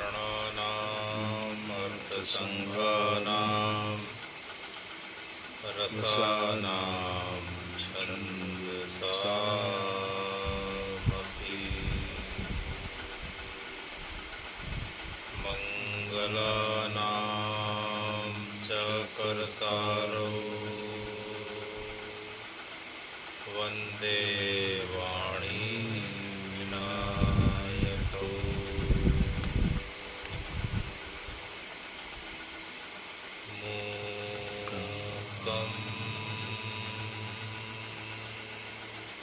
वर्णानाम् अर्थसङ्घानां रसानां छन्दसामपि मङ्गलानां च कर्तारो वन्दे वाणी विनायकौ मूकं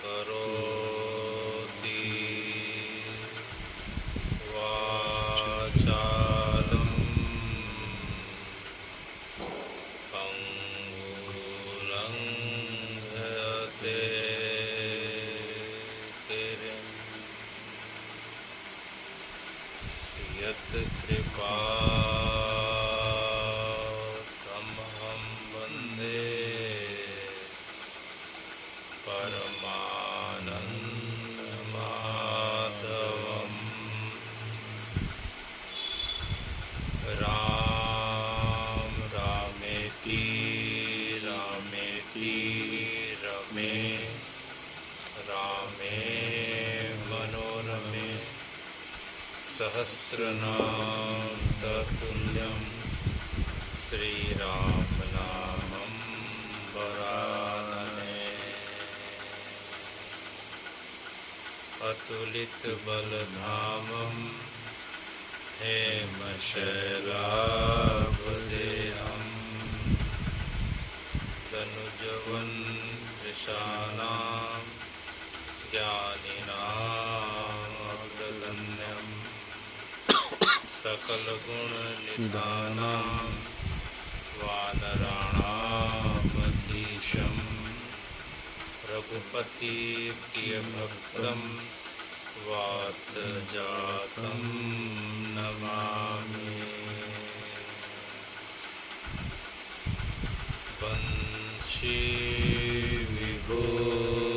करोति वाचालं पंगुलंघयते गिरिं यत् कृपातमहं वन्दे परमानन्दमाधवम् राम रामेति रामेति रमे रामे मनोरमे सहस्रनाम तत्तुल्यं श्रीराम नामं वरानने अतुलित बलधामं हेमशैलाभदेहं तनुजवन कृशानां ज्ञानिनामग्रगण्यं सकलगुणनिधानां वानराणामधीशं रघुपतिप्रियभक्तं वातजातं नमामि। वंशी विभूषितकरा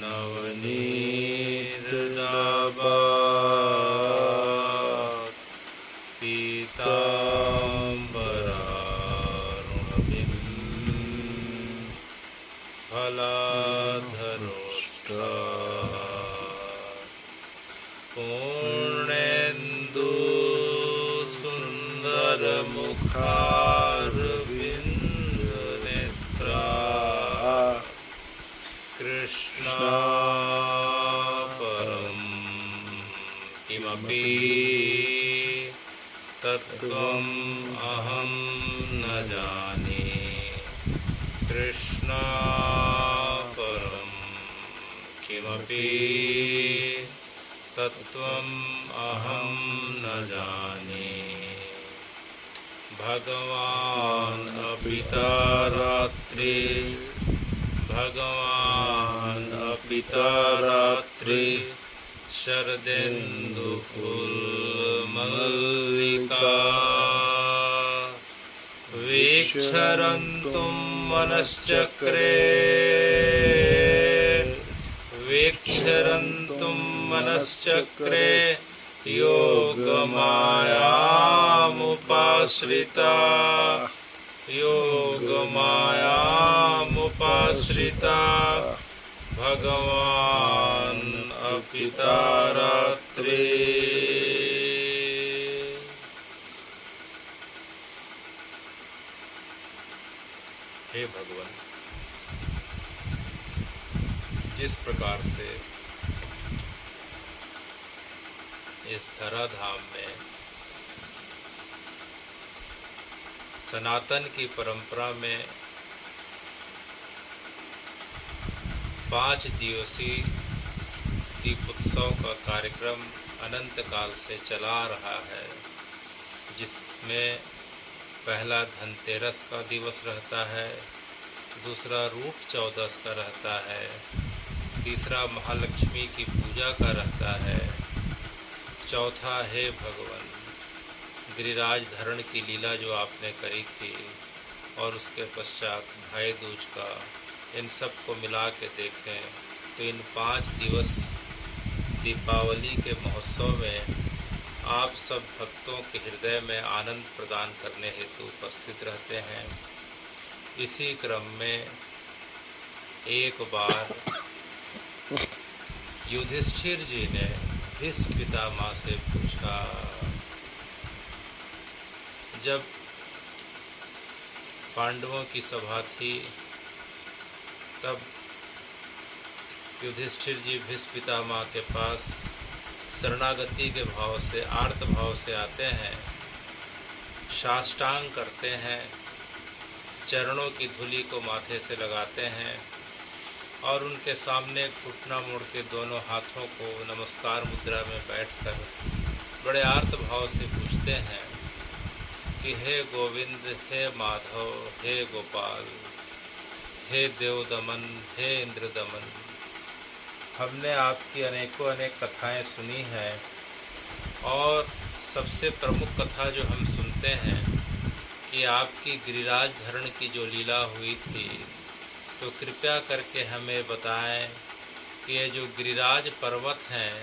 नवनीतडाबा फलाधरोष्टा पूर्णेन्दु सुन्दरमुखारविन्दनेत्रा कृष्णा परं किमपि तत्त्वम् अहं न जाने कृष्णा परं किमपि तत्त्वम् अहं न जाने भगवान् अपिता रात्रि भगवान् अपिता रात्रि शरदेन्दुफुल्मल्लिका वीक्षरन्तुं मनश्चक्रे वीक्षरन्तुं मनश्चक्रे योगमायामुपाश्रिता योगमायामुपाश्रिता भगवान् अपिता रात्रि। हे भगवान, जिस प्रकार से इस धराधाम में सनातन की परंपरा में 5 दिवसीय दीपोत्सव का कार्यक्रम अनंत काल से चला रहा है, जिसमें पहला धनतेरस का दिवस रहता है, दूसरा रूप चौदस का रहता है, तीसरा महालक्ष्मी की पूजा का रहता है, चौथा है भगवान गिरिराज धरण की लीला जो आपने करी थी, और उसके पश्चात भाई दूज का, इन सब को मिला के देखें तो इन 5 दीपावली के महोत्सव में आप सब भक्तों के हृदय में आनंद प्रदान करने हेतु उपस्थित रहते हैं। इसी क्रम में एक बार युधिष्ठिर जी ने भीष्म पितामह से पूछा, जब पांडवों की सभा थी तब युधिष्ठिर जी भीष्म पितामह के पास शरणागति के भाव से, आर्त भाव से आते हैं, साष्टांग करते हैं, चरणों की धूलि को माथे से लगाते हैं और उनके सामने घुटना मोड़ के दोनों हाथों को नमस्कार मुद्रा में बैठकर बड़े आर्त भाव से पूछते हैं कि हे गोविंद, हे माधव, हे गोपाल, हे देवदमन, हे इंद्रदमन, हमने आपकी अनेकों अनेक कथाएं सुनी हैं और सबसे प्रमुख कथा जो हम सुनते हैं कि आपकी गिरिराज धरण की जो लीला हुई थी, तो कृपया करके हमें बताएं कि ये जो गिरिराज पर्वत हैं,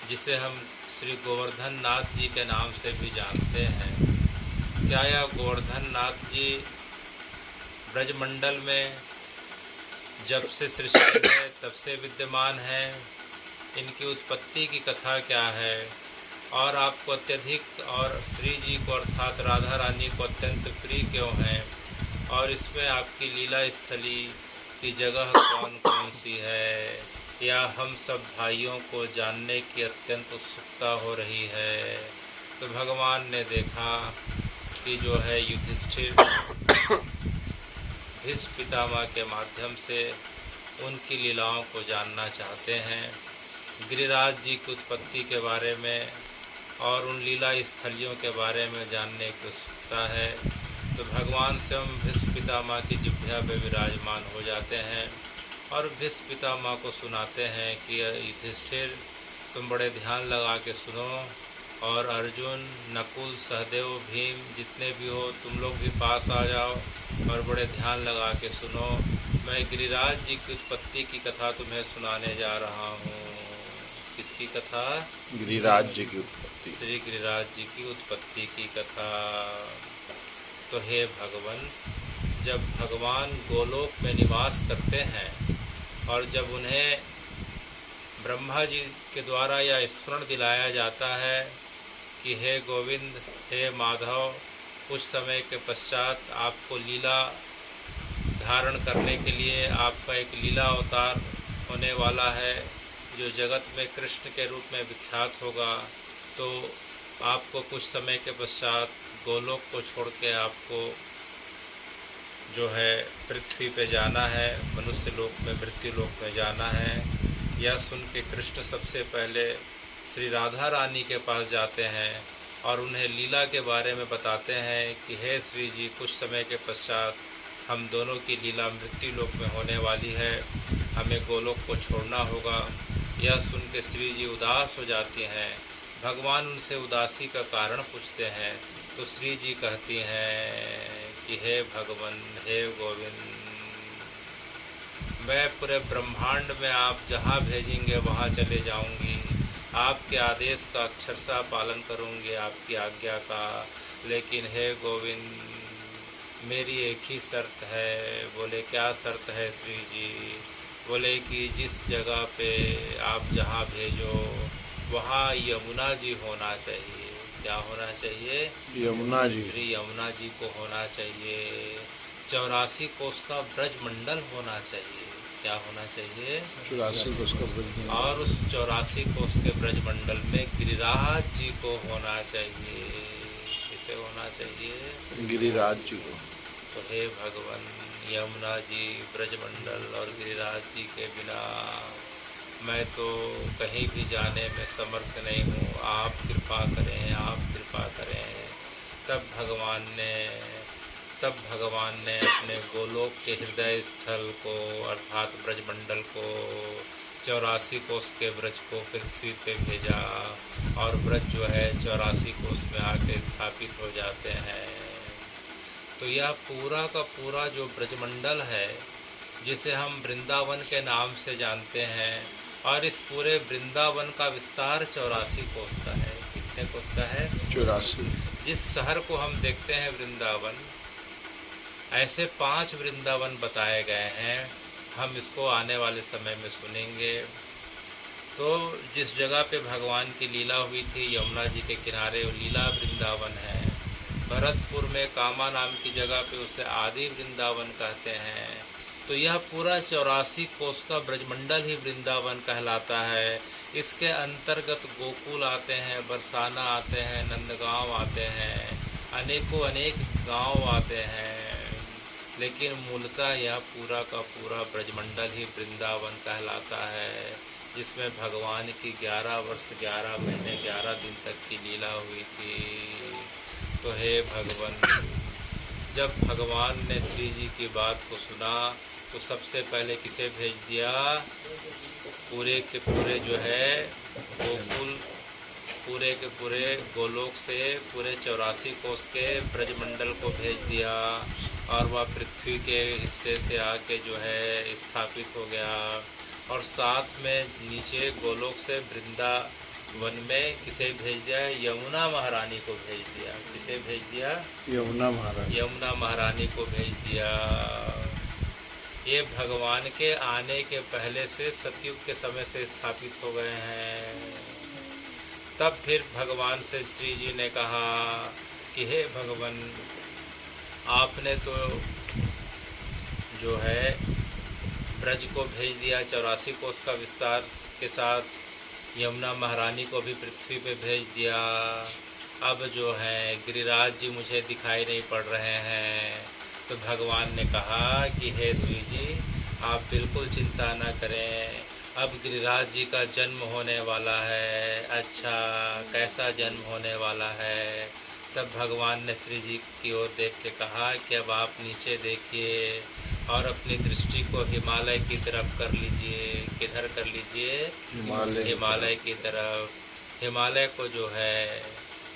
जिसे हम श्री गोवर्धन नाथ जी के नाम से भी जानते हैं, क्या यह गोवर्धन नाथ जी ब्रजमंडल में जब से सृष्टि है तब से विद्यमान है? इनकी उत्पत्ति की कथा क्या है और आपको अत्यधिक और श्री जी को अर्थात राधा रानी को अत्यंत प्रिय क्यों है, और इसमें आपकी लीला स्थली की जगह कौन कौन सी है, या हम सब भाइयों को जानने की अत्यंत उत्सुकता हो रही है। तो भगवान ने देखा कि जो है युधिष्ठिर भीष्म पितामह के माध्यम से उनकी लीलाओं को जानना चाहते हैं, गिरिराज जी की उत्पत्ति के बारे में और उन लीला स्थलियों के बारे में जानने की उत्सुकता है। तो भगवान स्वयं भीष्म पितामह की जिह्वा पे विराजमान हो जाते हैं और भीष्म पितामह को सुनाते हैं कि युधिष्ठिर, तुम बड़े ध्यान लगा के सुनो, और अर्जुन, नकुल, सहदेव, भीम जितने भी हो तुम लोग भी पास आ जाओ और बड़े ध्यान लगा के सुनो। मैं गिरिराज जी की उत्पत्ति की कथा तुम्हें सुनाने जा रहा हूँ। किसकी कथा? गिरिराज जी की उत्पत्ति। श्री गिरिराज जी की उत्पत्ति की कथा। तो हे भगवान, जब भगवान गोलोक में निवास करते हैं और जब उन्हें ब्रह्मा जी के द्वारा यह स्मरण दिलाया जाता है कि हे गोविंद, हे माधव, कुछ समय के पश्चात आपको लीला धारण करने के लिए आपका एक लीला अवतार होने वाला है जो जगत में कृष्ण के रूप में विख्यात होगा, तो आपको कुछ समय के पश्चात गोलोक को छोड़ के आपको जो है पृथ्वी पे जाना है, मनुष्य लोक में, मृत्यु लोक में जाना है। यह सुन के कृष्ण सबसे पहले श्री राधा रानी के पास जाते हैं और उन्हें लीला के बारे में बताते हैं कि हे श्री जी, कुछ समय के पश्चात हम दोनों की लीला मृत्यु लोक में होने वाली है, हमें गोलोक को छोड़ना होगा। यह सुन के श्री जी उदास हो जाती हैं। भगवान उनसे उदासी का कारण पूछते हैं तो श्री जी कहती हैं कि हे भगवान, हे गोविंद, मैं पूरे ब्रह्मांड में आप जहाँ भेजेंगे वहाँ चले जाऊँगी, आपके आदेश का अक्षरशः पालन करूँगी, आपकी आज्ञा का। लेकिन हे गोविंद, मेरी एक ही शर्त है। बोले क्या शर्त है श्री जी? बोले कि जिस जगह पे आप जहाँ भेजो वहाँ यमुना जी होना चाहिए। क्या होना चाहिए? यमुना जी। श्री यमुना जी को होना चाहिए। 84 कोस का ब्रजमंडल होना चाहिए। क्या होना चाहिए? 84 कोस का ब्रजमंडल। और उस 84 कोस के ब्रजमंडल में गिरिराज जी को होना चाहिए। किसे होना चाहिए? गिरिराज जी को। तो हे भगवान, यमुना जी, ब्रजमंडल और गिरिराज जी के बिना मैं तो कहीं भी जाने में समर्थ नहीं हूँ। आप कृपा करें, आप कृपा करें। तब भगवान ने अपने गोलोक के हृदय स्थल को अर्थात ब्रजमंडल को 84 कोस के ब्रज को पृथ्वी पे भेजा और ब्रज जो है 84 कोस में आके स्थापित हो जाते हैं। तो यह पूरा का पूरा जो ब्रजमंडल है, जिसे हम वृंदावन के नाम से जानते हैं, और इस पूरे वृंदावन का विस्तार 84 कोस का है। कितने कोस का है? 84। जिस शहर को हम देखते हैं वृंदावन, ऐसे 5 वृंदावन बताए गए हैं। हम इसको आने वाले समय में सुनेंगे। तो जिस जगह पे भगवान की लीला हुई थी, यमुना जी के किनारे, वो लीला वृंदावन है। भरतपुर में कामा नाम की जगह पे उसे आदि वृंदावन कहते हैं। तो यह पूरा 84 कोस का ब्रजमंडल ही वृंदावन कहलाता है। इसके अंतर्गत गोकुल आते हैं, बरसाना आते हैं, नंदगांव आते हैं, अनेक गांव आते हैं। लेकिन मूलतः यह पूरा का पूरा ब्रजमंडल ही वृंदावन कहलाता है, जिसमें भगवान की 11 वर्ष 11 महीने 11 दिन तक की लीला हुई थी। तो हे भगवान, जब भगवान ने श्री जी की बात को सुना तो सबसे पहले किसे भेज दिया? पूरे के पूरे जो है गोकुल, पूरे के पूरे गोलोक से पूरे 84 कोस के ब्रजमंडल को भेज दिया। और वह पृथ्वी के हिस्से से आके जो है स्थापित हो गया। और साथ में नीचे गोलोक से वृंदावन में किसे भेज दिया? यमुना महारानी को भेज दिया। किसे भेज दिया? यमुना महारानी। यमुना महारानी को भेज दिया। ये भगवान के आने के पहले से सतयुग के समय से स्थापित हो गए हैं। तब फिर भगवान से श्री जी ने कहा कि हे भगवान, आपने तो जो है ब्रज को भेज दिया, 84 कोस का विस्तार के साथ यमुना महारानी को भी पृथ्वी पे भेज दिया। अब जो है गिरिराज जी मुझे दिखाई नहीं पड़ रहे हैं। तो भगवान ने कहा कि हे श्री जी, आप बिल्कुल चिंता न करें, अब गिरिराज जी का जन्म होने वाला है। अच्छा, कैसा जन्म होने वाला है? तब भगवान ने श्री जी की ओर देख के कहा कि अब आप नीचे देखिए और अपनी दृष्टि को हिमालय की तरफ कर लीजिए। किधर कर लीजिए? हिमालय की तरफ। हिमालय को जो है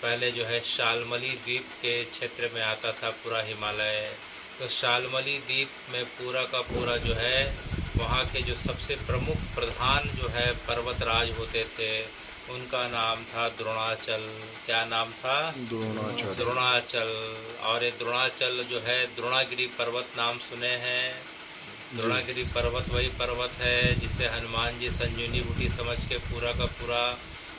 पहले जो है शाल्मली द्वीप के क्षेत्र में आता था पूरा हिमालय। तो शाल्मली द्वीप में पूरा का पूरा जो है वहाँ के जो सबसे प्रमुख प्रधान जो है पर्वतराज होते थे, उनका नाम था द्रोणाचल। क्या नाम था? द्रोणाचल। और ये द्रोणाचल जो है द्रोणागिरी पर्वत नाम सुने हैं? द्रोणागिरी पर्वत वही पर्वत है जिसे हनुमान जी संजीवनी बूटी समझ के पूरा का पूरा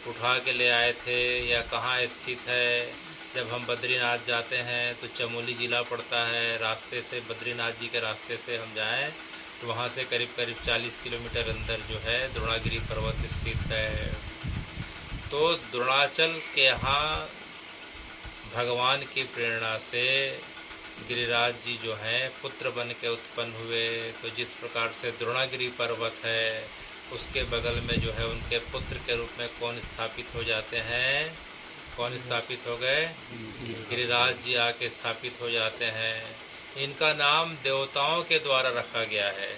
उठा के ले आए थे। या कहाँ स्थित है? जब हम बद्रीनाथ जाते हैं तो चमोली ज़िला पड़ता है। रास्ते से बद्रीनाथ जी के रास्ते से हम जाएं तो वहाँ से करीब 40 किलोमीटर अंदर जो है द्रोणागिरी पर्वत स्थित है। तो द्रोणाचल के यहाँ भगवान की प्रेरणा से गिरिराज जी जो हैं पुत्र बन के उत्पन्न हुए। तो जिस प्रकार से द्रोणागिरी पर्वत है, उसके बगल में जो है उनके पुत्र के रूप में कौन स्थापित हो जाते हैं? कौन स्थापित हो गए? गिरिराज जी आके स्थापित हो जाते हैं। इनका नाम देवताओं के द्वारा रखा गया है।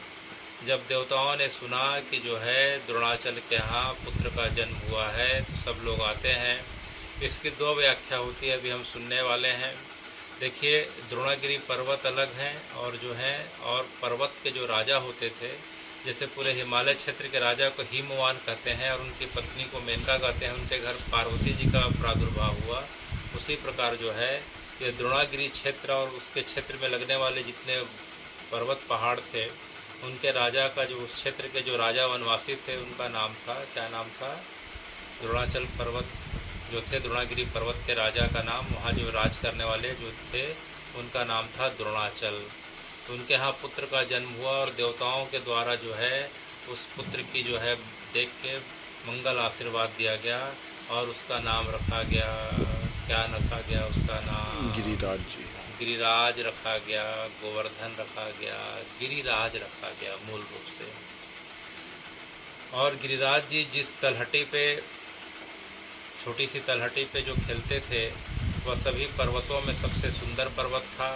जब देवताओं ने सुना कि जो है द्रोणाचल के यहाँ पुत्र का जन्म हुआ है तो सब लोग आते हैं। इसकी 2 व्याख्या होती है, अभी हम सुनने वाले हैं। देखिए, द्रोणागिरी पर्वत अलग हैं और जो है और पर्वत के जो राजा होते थे, जैसे पूरे हिमालय क्षेत्र के राजा को हिमवान कहते हैं और उनकी पत्नी को मेनका कहते हैं, उनके घर पार्वती जी का प्रादुर्भाव हुआ। उसी प्रकार जो है ये द्रोणागिरी क्षेत्र और उसके क्षेत्र में लगने वाले जितने पर्वत पहाड़ थे, उनके राजा का जो उस क्षेत्र के जो राजा वनवासी थे उनका नाम था, क्या नाम था? द्रोणाचल पर्वत जो थे, द्रोणागिरी पर्वत के राजा का नाम, वहाँ जो राज करने वाले जो थे उनका नाम था द्रोणाचल। तो उनके यहाँ पुत्र का जन्म हुआ और देवताओं के द्वारा जो है उस पुत्र की जो है देख के मंगल आशीर्वाद दिया गया और उसका नाम रखा गया, क्या रखा गया उसका नाम? गिरिराज जी। गिरिराज रखा गया, गोवर्धन रखा गया, गिरिराज रखा गया मूल रूप से। और गिरिराज जी जिस तलहटी पे, छोटी सी तलहटी पे जो खेलते थे, वह सभी पर्वतों में सबसे सुंदर पर्वत था।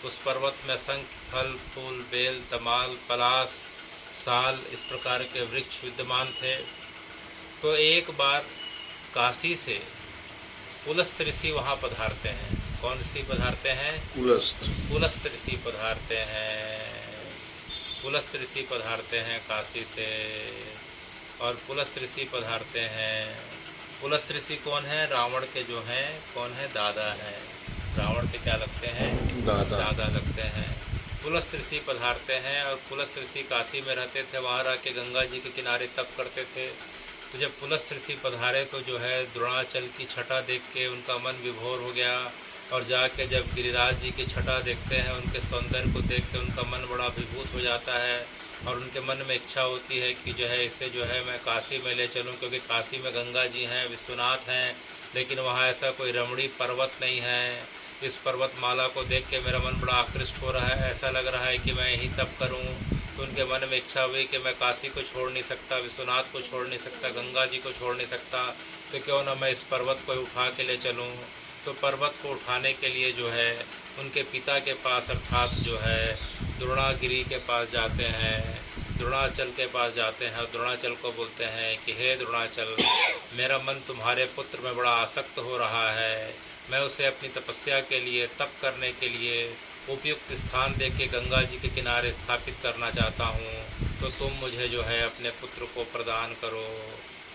उस पर्वत में असंख्य फल फूल, बेल, तमाल, पलाश, साल इस प्रकार के वृक्ष विद्यमान थे। तो एक बार काशी से पुलस्त ऋषि वहाँ पधारते हैं। कौन ऋषि पधारते हैं? पुलस्त ऋषि पधारते हैं। पुलस्त ऋषि पधारते हैं काशी से। और पुलस्त्य ऋषि पधारते हैं। पुलस्त्य ऋषि कौन है? रावण के जो हैं कौन है? दादा हैं। रावण के क्या लगते हैं? दादा लगते हैं। पुलस्त्य ऋषि पधारते हैं और पुलस्त्य ऋषि काशी में रहते थे, वहाँ रह के गंगा जी के किनारे तप करते थे। तो जब पुलस्त्य ऋषि पधारे तो जो है द्रोणाचल की छटा देख के उनका मन विभोर हो गया, और जाके जब गिरिराज जी की छटा देखते हैं, उनके सौंदर्य को देख के उनका मन बड़ा अभिभूत हो जाता है, और उनके मन में इच्छा होती है कि जो है इसे जो है मैं काशी में ले चलूं, क्योंकि काशी में गंगा जी हैं, विश्वनाथ हैं, लेकिन वहाँ ऐसा कोई रमणीय पर्वत नहीं है। इस पर्वतमाला को देख के मेरा मन बड़ा आकृष्ट हो रहा है, ऐसा लग रहा है कि मैं यहीं तप करूं। तो उनके मन में इच्छा हुई कि मैं काशी को छोड़ नहीं सकता, विश्वनाथ को छोड़ नहीं सकता, गंगा जी को छोड़ नहीं सकता, तो क्यों ना मैं इस पर्वत को उठा के ले चलूँ। तो पर्वत को उठाने के लिए जो है उनके पिता के पास अर्थात जो है द्रोणागिरी के पास जाते हैं, द्रोणाचल के पास जाते हैं, और द्रोणाचल को बोलते हैं कि हे द्रोणाचल, मेरा मन तुम्हारे पुत्र में बड़ा आसक्त हो रहा है, मैं उसे अपनी तपस्या के लिए, तप करने के लिए उपयुक्त स्थान दे के गंगा जी के किनारे स्थापित करना चाहता हूँ, तो तुम मुझे जो है अपने पुत्र को प्रदान करो।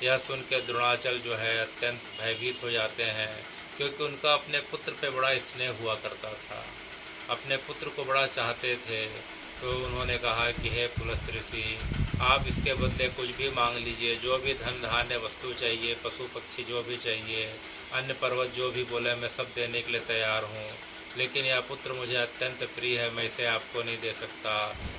यह सुन के द्रोणाचल जो है अत्यंत भयभीत हो जाते हैं, क्योंकि उनका अपने पुत्र पे बड़ा स्नेह हुआ करता था, अपने पुत्र को बड़ा चाहते थे। तो उन्होंने कहा कि हे पुलस्त्य ऋषि, आप इसके बदले कुछ भी मांग लीजिए, जो भी धन धान्य वस्तु चाहिए, पशु पक्षी जो भी चाहिए, अन्य पर्वत जो भी बोले, मैं सब देने के लिए तैयार हूँ, लेकिन यह पुत्र मुझे अत्यंत प्रिय है, मैं इसे आपको नहीं दे सकता।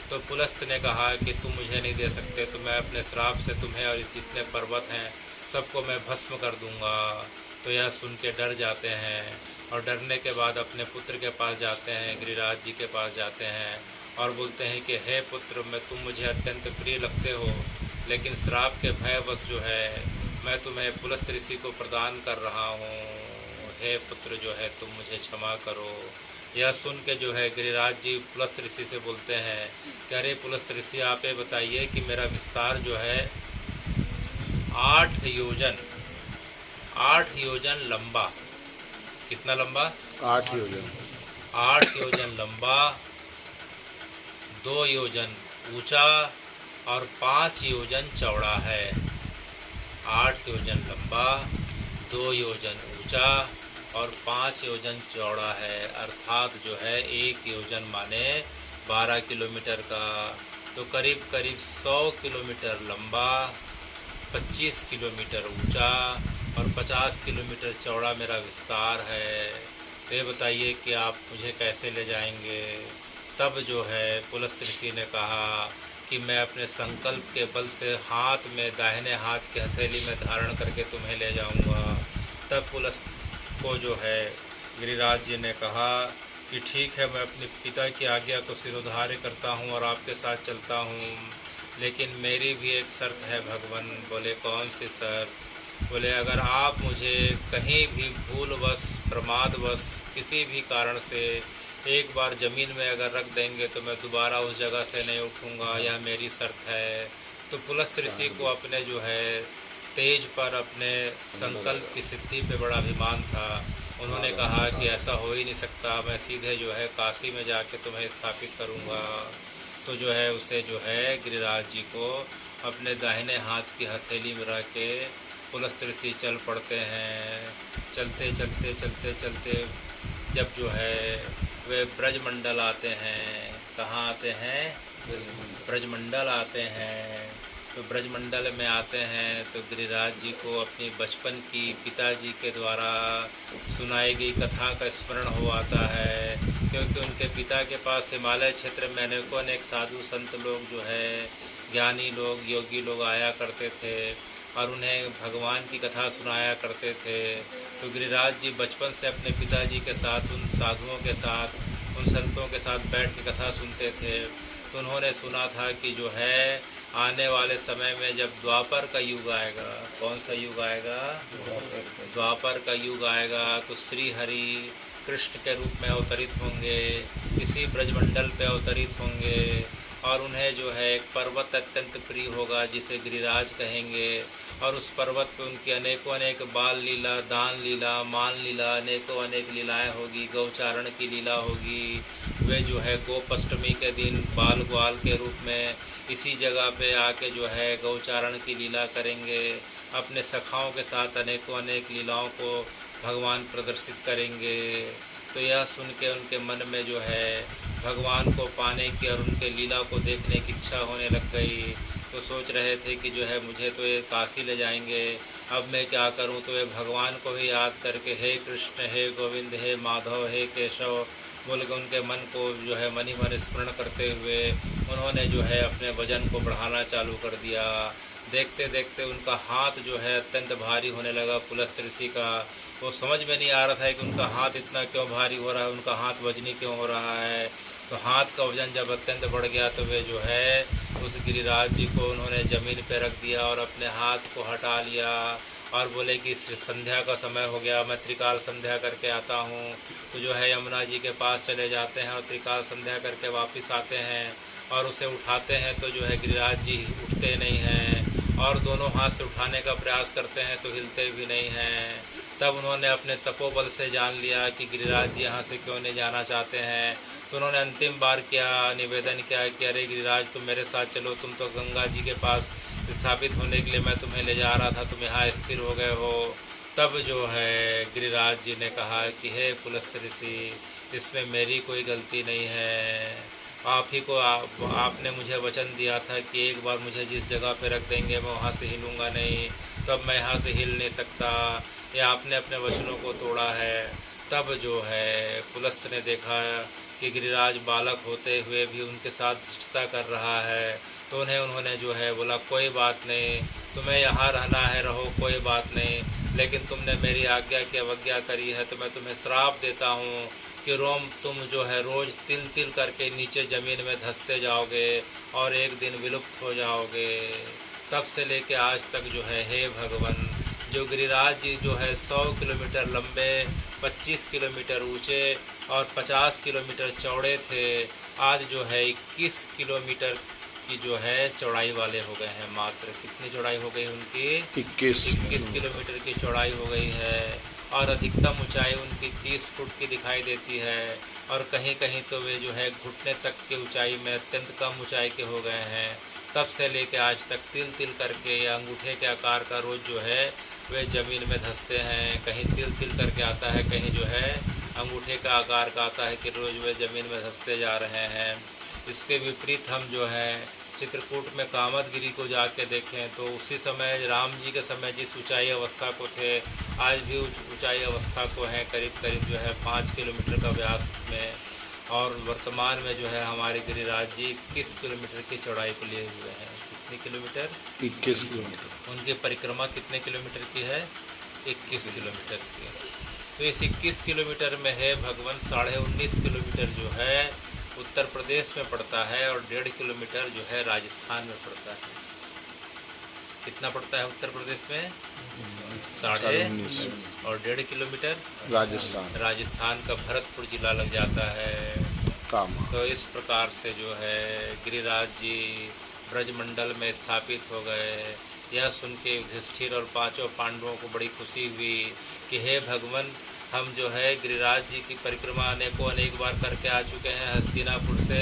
तो पुलस्त्य ने कहा कि तुम मुझे नहीं दे सकते तो मैं अपने श्राप से तुम्हें और इस जितने पर्वत हैं सबको मैं भस्म कर दूंगा। तो यह सुन के डर जाते हैं, और डरने के बाद अपने पुत्र के पास जाते हैं, गिरिराज जी के पास जाते हैं, और बोलते हैं कि हे पुत्र, मैं तुम मुझे अत्यंत प्रिय लगते हो, लेकिन श्राप के भयवश जो है मैं तुम्हें पुलस्त्य ऋषि को प्रदान कर रहा हूँ, हे पुत्र जो है तुम मुझे क्षमा करो। यह सुन के जो है गिरिराज जी पुलस्त्य ऋषि से बोलते हैं कि अरे पुलस्त्य ऋषि, आप ये बताइए कि मेरा विस्तार जो है 8 योजन लंबा। कितना लंबा? 8 योजन। 8 योजन लंबा, 2 योजन ऊंचा और 5 योजन चौड़ा है। 8 योजन लंबा, 2 योजन ऊंचा और 5 योजन चौड़ा है, अर्थात जो है 1 योजन माने 12 किलोमीटर का। तो करीब करीब 100 किलोमीटर लंबा, 25 किलोमीटर ऊंचा और 50 किलोमीटर चौड़ा मेरा विस्तार है। तो ये बताइए कि आप मुझे कैसे ले जाएंगे? तब जो है पुलस्त्य ऋषि ने कहा कि मैं अपने संकल्प के बल से हाथ में, दाहिने हाथ की हथेली में धारण करके तुम्हें ले जाऊंगा। तब पुलस्त्य को जो है गिरिराज जी ने कहा कि ठीक है, मैं अपने पिता की आज्ञा को सिरोधार्य करता हूँ और आपके साथ चलता हूँ, लेकिन मेरी भी एक शर्त है भगवान। बोले कौन सी शर्त? बोले अगर आप मुझे कहीं भी भूलवश, प्रमादवश, किसी भी कारण से एक बार ज़मीन में अगर रख देंगे तो मैं दोबारा उस जगह से नहीं उठूँगा, यह मेरी शर्त है। तो पुलस्त्य ऋषि को अपने जो है तेज पर, अपने संकल्प की सिद्धि पे बड़ा अभिमान था। उन्होंने कहा कि ऐसा हो ही नहीं सकता, मैं सीधे जो है काशी में जाके तुम्हें स्थापित करूँगा। तो जो है उसे जो है गिरिराज जी को अपने दाहिने हाथ की हथेली में रख के पुलस्त्य ऋषि चल पड़ते हैं। चलते चलते चलते चलते जब जो है वे ब्रजमंडल आते हैं, कहाँ आते हैं? ब्रजमंडल आते हैं। तो ब्रजमंडल में आते हैं तो गिरिराज जी को अपनी बचपन की पिताजी के द्वारा सुनाई गई कथा का स्मरण हो आता है, क्योंकि उनके पिता के पास हिमालय क्षेत्र में अनेक साधु संत लोग जो है, ज्ञानी लोग, योगी लोग आया करते थे और उन्हें भगवान की कथा सुनाया करते थे। तो गिरिराज जी बचपन से अपने पिताजी के साथ, उन साधुओं के साथ, उन संतों के साथ बैठ के कथा सुनते थे। तो उन्होंने सुना था कि जो है आने वाले समय में जब द्वापर का युग आएगा, कौन सा युग आएगा? द्वापर का युग आएगा, तो श्री हरि कृष्ण के रूप में अवतरित होंगे, इसी ब्रजमंडल पे अवतरित होंगे, और उन्हें जो है एक पर्वत अत्यंत प्रिय होगा जिसे गिरिराज कहेंगे, और उस पर्वत पे उनकी अनेकों अनेक बाल लीला, दान लीला, मान लीला, अनेकों अनेक लीलाएं होगी, गौचारण की लीला होगी। वे जो है गोपाष्टमी के दिन बाल ग्वाल के रूप में इसी जगह पे आके जो है गौचारण की लीला करेंगे, अपने सखाओं के साथ अनेकों अनेक लीलाओं को भगवान प्रदर्शित करेंगे। तो यह सुन के उनके मन में जो है भगवान को पाने की और उनके लीला को देखने की इच्छा होने लग गई। तो सोच रहे थे कि जो है मुझे तो ये काशी ले जाएंगे, अब मैं क्या करूं। तो ये भगवान को ही याद करके हे कृष्ण, हे गोविंद, हे माधव, हे केशव बोल के उनके मन को जो है मन ही मन स्मरण करते हुए उन्होंने जो है अपने वजन को बढ़ाना चालू कर दिया। देखते देखते उनका हाथ जो है अत्यंत भारी होने लगा। पुलस्त ऋषि का वो समझ में नहीं आ रहा था कि उनका हाथ इतना क्यों भारी हो रहा है, उनका हाथ वजनी क्यों हो रहा है। तो हाथ का वजन जब अत्यंत बढ़ गया तो वे जो है उस गिरिराज जी को उन्होंने ज़मीन पर रख दिया और अपने हाथ को हटा लिया और बोले कि संध्या का समय हो गया, मैं त्रिकाल संध्या करके आता हूँ। तो जो है यमुना जी के पास चले जाते हैं और त्रिकाल संध्या करके वापस आते हैं और उसे उठाते हैं तो जो है गिरिराज जी उठते नहीं हैं और दोनों हाथ से उठाने का प्रयास करते हैं तो हिलते भी नहीं हैं। तब उन्होंने अपने तपोबल से जान लिया कि गिरिराज जी यहाँ से क्यों नहीं जाना चाहते हैं। तो उन्होंने अंतिम बार क्या निवेदन किया कि अरे गिरिराज तुम मेरे साथ चलो, तुम तो गंगा जी के पास स्थापित होने के लिए मैं तुम्हें ले जा रहा था, तुम यहाँ स्थिर हो गए हो। तब जो है गिरिराज जी ने कहा कि हे पुलस्त ऋषि, इसमें मेरी कोई गलती नहीं है, आप ही को आपने मुझे वचन दिया था कि एक बार मुझे जिस जगह पे रख देंगे मैं वहाँ से हिलूँगा नहीं, तब मैं यहाँ से हिल नहीं सकता, ये आपने अपने वचनों को तोड़ा है। तब जो है पुलस्त ने देखा कि गिरिराज बालक होते हुए भी उनके साथ दुष्टता कर रहा है। तो उन्होंने जो है बोला कोई बात नहीं, तुम्हें यहाँ रहना है रहो, कोई बात नहीं, लेकिन तुमने मेरी आज्ञा की अवज्ञा करी है तो मैं तुम्हें श्राप देता हूँ कि तुम जो है रोज़ तिल तिल करके नीचे ज़मीन में धंसते जाओगे और एक दिन विलुप्त हो जाओगे। तब से लेके आज तक जो है हे भगवान, जो गिरिराज जी जो है 100 किलोमीटर लंबे, 25 किलोमीटर ऊंचे और 50 किलोमीटर चौड़े थे, आज जो है 21 किलोमीटर की जो है चौड़ाई वाले हो गए हैं। मात्र कितनी चौड़ाई हो गई उनकी? 21 किलोमीटर की चौड़ाई हो गई है और अधिकतम ऊंचाई उनकी 30 फुट की दिखाई देती है और कहीं कहीं तो वे जो है घुटने तक की ऊंचाई में अत्यंत कम ऊंचाई के हो गए हैं। तब से लेके आज तक तिल तिल करके या अंगूठे के आकार का रोज़ जो है वे ज़मीन में धंसते हैं। कहीं तिल तिल करके आता है, कहीं जो है अंगूठे का आकार का आता है कि रोज़ वे ज़मीन में धंसते जा रहे हैं। इसके विपरीत हम जो है चित्रकूट में कामदगिरी को जाके देखें तो उसी समय राम जी के समय जिस ऊंचाई अवस्था को थे आज भी ऊंचाई अवस्था को हैं, करीब करीब जो है 5 किलोमीटर का व्यास में, और वर्तमान में जो है हमारे गिरिराज जी 21 किलोमीटर की चौड़ाई को लिए हुए हैं। कितने किलोमीटर? 21 किलोमीटर। उनकी परिक्रमा कितने किलोमीटर की है? 21 किलोमीटर की। तो इस 21 किलोमीटर में है भगवान 19.5 किलोमीटर जो है उत्तर प्रदेश में पड़ता है और 1.5 किलोमीटर जो है राजस्थान में पड़ता है। कितना पड़ता है उत्तर प्रदेश में? 19.5 और 1.5 किलोमीटर राजस्थान का भरतपुर जिला लग जाता है। तो इस प्रकार से जो है गिरिराज जी ब्रजमंडल में स्थापित हो गए। यह सुन के युधिष्ठिर और 5 पांडवों को बड़ी खुशी हुई कि हे भगवान, हम जो है गिरिराज जी की परिक्रमा अनेक बार करके आ चुके हैं हस्तिनापुर से,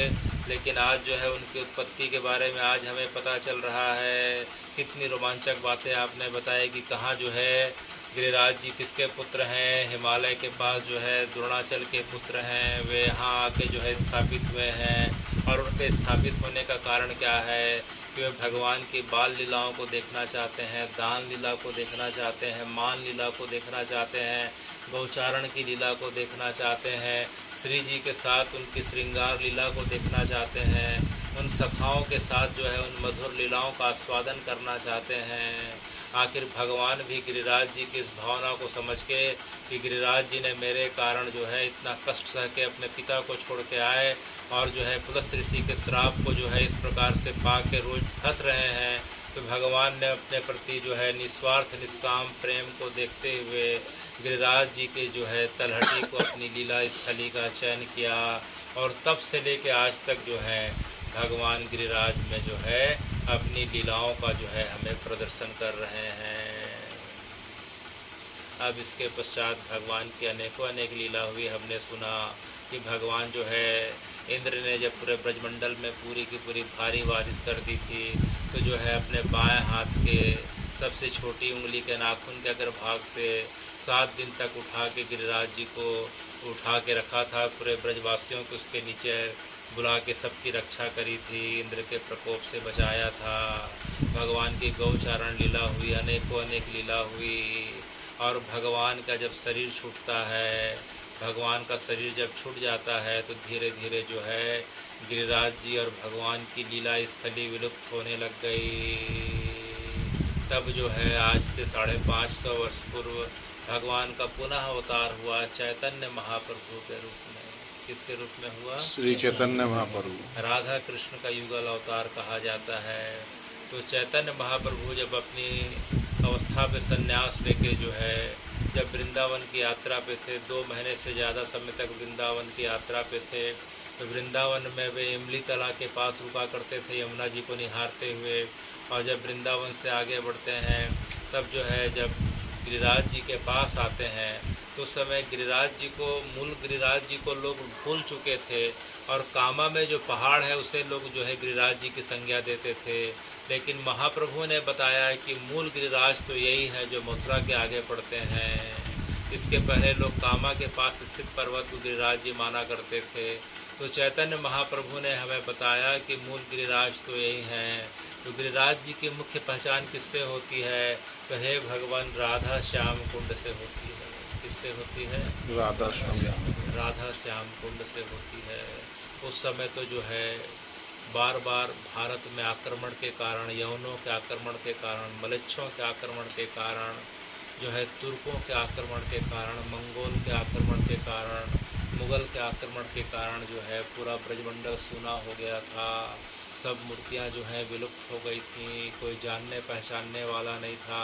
लेकिन आज जो है उनकी उत्पत्ति के बारे में आज हमें पता चल रहा है। कितनी रोमांचक बातें आपने बताई कि कहाँ जो है गिरिराज जी किसके पुत्र हैं। हिमालय के पास जो है द्रोणाचल के पुत्र हैं, वे यहाँ आके जो है स्थापित हुए हैं और उनके स्थापित होने का कारण क्या है कि वे भगवान की बाल लीलाओं को देखना चाहते हैं, दान लीला को देखना चाहते हैं, मान लीला को देखना चाहते हैं, गौचारण की लीला को देखना चाहते हैं, श्री जी के साथ उनकी श्रृंगार लीला को देखना चाहते हैं, उन सखाओं के साथ जो है उन मधुर लीलाओं का आस्वादन करना चाहते हैं। आखिर भगवान भी गिरिराज जी की इस भावना को समझ के कि गिरिराज जी ने मेरे कारण जो है इतना कष्ट सह के अपने पिता को छोड़ के आए और जो है पुलस्त ऋषि के श्राप को जो है इस प्रकार से पा के रोज फंस रहे हैं, तो भगवान ने अपने प्रति जो है निस्वार्थ निष्काम प्रेम को देखते हुए गिरिराज जी के जो है तलहटी को अपनी लीला स्थली का चयन किया और तब से लेके आज तक जो है भगवान गिरिराज में जो है अपनी लीलाओं का जो है हमें प्रदर्शन कर रहे हैं। अब इसके पश्चात भगवान की अनेकों अनेक लीला हुई। हमने सुना कि भगवान जो है इंद्र ने जब पूरे ब्रजमंडल में पूरी की पूरी भारी बारिश कर दी थी, तो जो है अपने बाएं हाथ के सबसे छोटी उंगली के नाखून के अग्रभाग से 7 दिन तक उठा के गिरिराज जी को उठा के रखा था। पूरे ब्रजवासियों को उसके नीचे बुला के सबकी रक्षा करी थी, इंद्र के प्रकोप से बचाया था। भगवान की गौचारण लीला हुई, अनेकों अनेक लीला हुई। और भगवान का जब शरीर छूटता है, भगवान का शरीर जब छूट जाता है, तो धीरे धीरे जो है गिरिराज जी और भगवान की लीला स्थली विलुप्त होने लग गई। तब जो है आज से 550 वर्ष पूर्व भगवान का पुनः अवतार हुआ चैतन्य महाप्रभु के रूप में। किसके रूप में हुआ? श्री चैतन्य महाप्रभु। राधा कृष्ण का युगल अवतार कहा जाता है। तो चैतन्य महाप्रभु जब अपनी अवस्था पे संन्यास लेके जो है जब वृंदावन की यात्रा पे थे, 2 महीने से ज़्यादा समय तक वृंदावन की यात्रा पे थे, तो वृंदावन में वे इमली तला के पास रुका करते थे यमुना जी को निहारते हुए। और जब वृंदावन से आगे बढ़ते हैं, तब जो है जब गिरिराज जी के पास आते हैं, तो उस समय गिरिराज जी को, मूल गिरिराज जी को लोग भूल चुके थे, और कामा में जो पहाड़ है उसे लोग जो है गिरिराज जी की संज्ञा देते थे। लेकिन महाप्रभु ने बताया है कि मूल गिरिराज तो यही है जो मथुरा के आगे पड़ते हैं। इसके पहले लोग कामा के पास स्थित पर्वत को गिरिराज जी माना करते थे। तो चैतन्य महाप्रभु ने हमें बताया कि मूल गिरिराज तो यही हैं। तो गिरिराज जी की मुख्य पहचान किससे होती है? तो हे भगवान राधा श्याम कुंड से होती है। किससे होती है? राधा श्याम। राधा श्याम कुंड से होती है। उस समय तो जो है बार बार भारत में आक्रमण के कारण, यवनों के आक्रमण के कारण, मलेच्छों के आक्रमण के कारण, जो है तुर्कों के आक्रमण के कारण, मंगोल के आक्रमण के कारण, मुग़ल के आक्रमण के कारण जो है पूरा ब्रजमंडल सूना हो गया था। सब मूर्तियां जो हैं विलुप्त हो गई थी, कोई जानने पहचानने वाला नहीं था।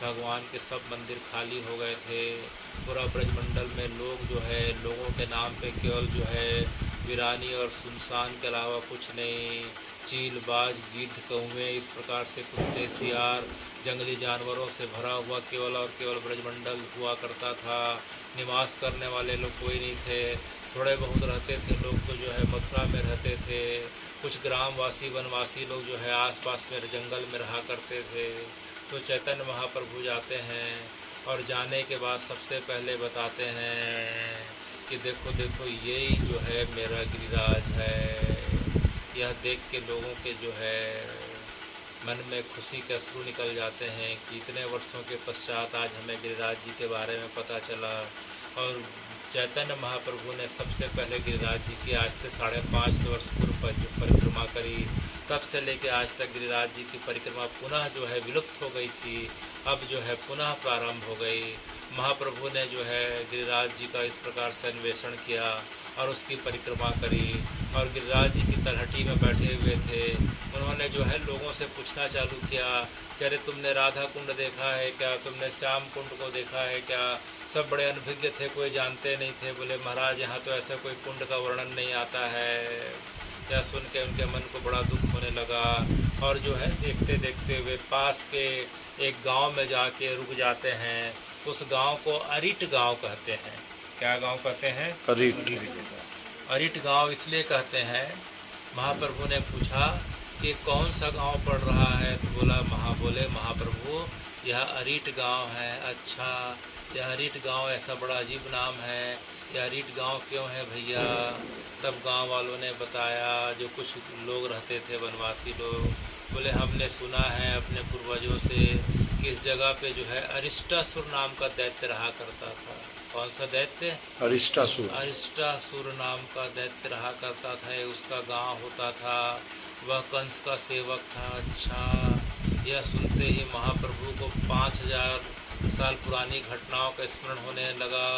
भगवान के सब मंदिर खाली हो गए थे। पूरा ब्रजमंडल में लोग जो है, लोगों के नाम पे केवल जो है वीरानी और सुनसान के अलावा कुछ नहीं। चील, बाज, गिद्ध, कौवे, इस प्रकार से कुत्ते, सियार, जंगली जानवरों से भरा हुआ केवल और केवल ब्रजमंडल हुआ करता था। निवास करने वाले लोग कोई नहीं थे। थोड़े बहुत रहते थे लोग तो जो है मथुरा में रहते थे। कुछ ग्रामवासी वनवासी लोग जो है आसपास में जंगल में रहा करते थे। तो चैतन्य महाप्रभु जाते हैं, और जाने के बाद सबसे पहले बताते हैं कि देखो देखो यही जो है मेरा गिरिराज है। यह देख के लोगों के जो है मन में खुशी के अश्रु निकल जाते हैं कि इतने वर्षों के पश्चात आज हमें गिरिराज जी के बारे में पता चला। और चैतन्य महाप्रभु ने सबसे पहले गिरिराज जी की आज से 550 वर्ष पूर्व जो परिक्रमा करी, तब से लेकर आज तक गिरिराज जी की परिक्रमा पुनः जो है विलुप्त हो गई थी, अब जो है पुनः प्रारंभ हो गई। महाप्रभु ने जो है गिरिराज जी का इस प्रकार से अन्वेषण किया और उसकी परिक्रमा करी। और गिरिराज जी की तलहटी में बैठे हुए थे, उन्होंने जो है लोगों से पूछना चालू किया कि अरे तुमने राधा कुंड देखा है क्या? तुमने श्याम कुंड को देखा है क्या? सब बड़े अनभिज्ञ थे, कोई जानते नहीं थे। बोले महाराज यहाँ तो ऐसा कोई कुंड का वर्णन नहीं आता है। यह सुन के उनके मन को बड़ा दुख होने लगा, और जो है देखते देखते वे पास के एक गांव में जाके रुक जाते हैं। उस गांव को अरिट गांव कहते हैं। क्या गांव कहते हैं? अरिट गांव इसलिए कहते हैं, महाप्रभु ने पूछा कि कौन सा गांव पड़ रहा है? तो बोले महाप्रभु यह अरिट गांव है। अच्छा, यह अरिट गांव ऐसा बड़ा अजीब नाम है, यह अरिट गांव क्यों है भैया? तब गांव वालों ने बताया, जो कुछ लोग रहते थे वनवासी लोग, बोले हमने सुना है अपने पूर्वजों से कि इस जगह पे जो है अरिष्टासुर नाम का दैत्य रहा करता था। कौन सा दैत्य? अरिष्टासुर। अरिष्टासुर नाम का दैत्य रहा करता था, उसका गांव होता था, वह कंस का सेवक था। अच्छा, यह सुनते ही महाप्रभु को 5000 साल पुरानी घटनाओं का स्मरण होने लगा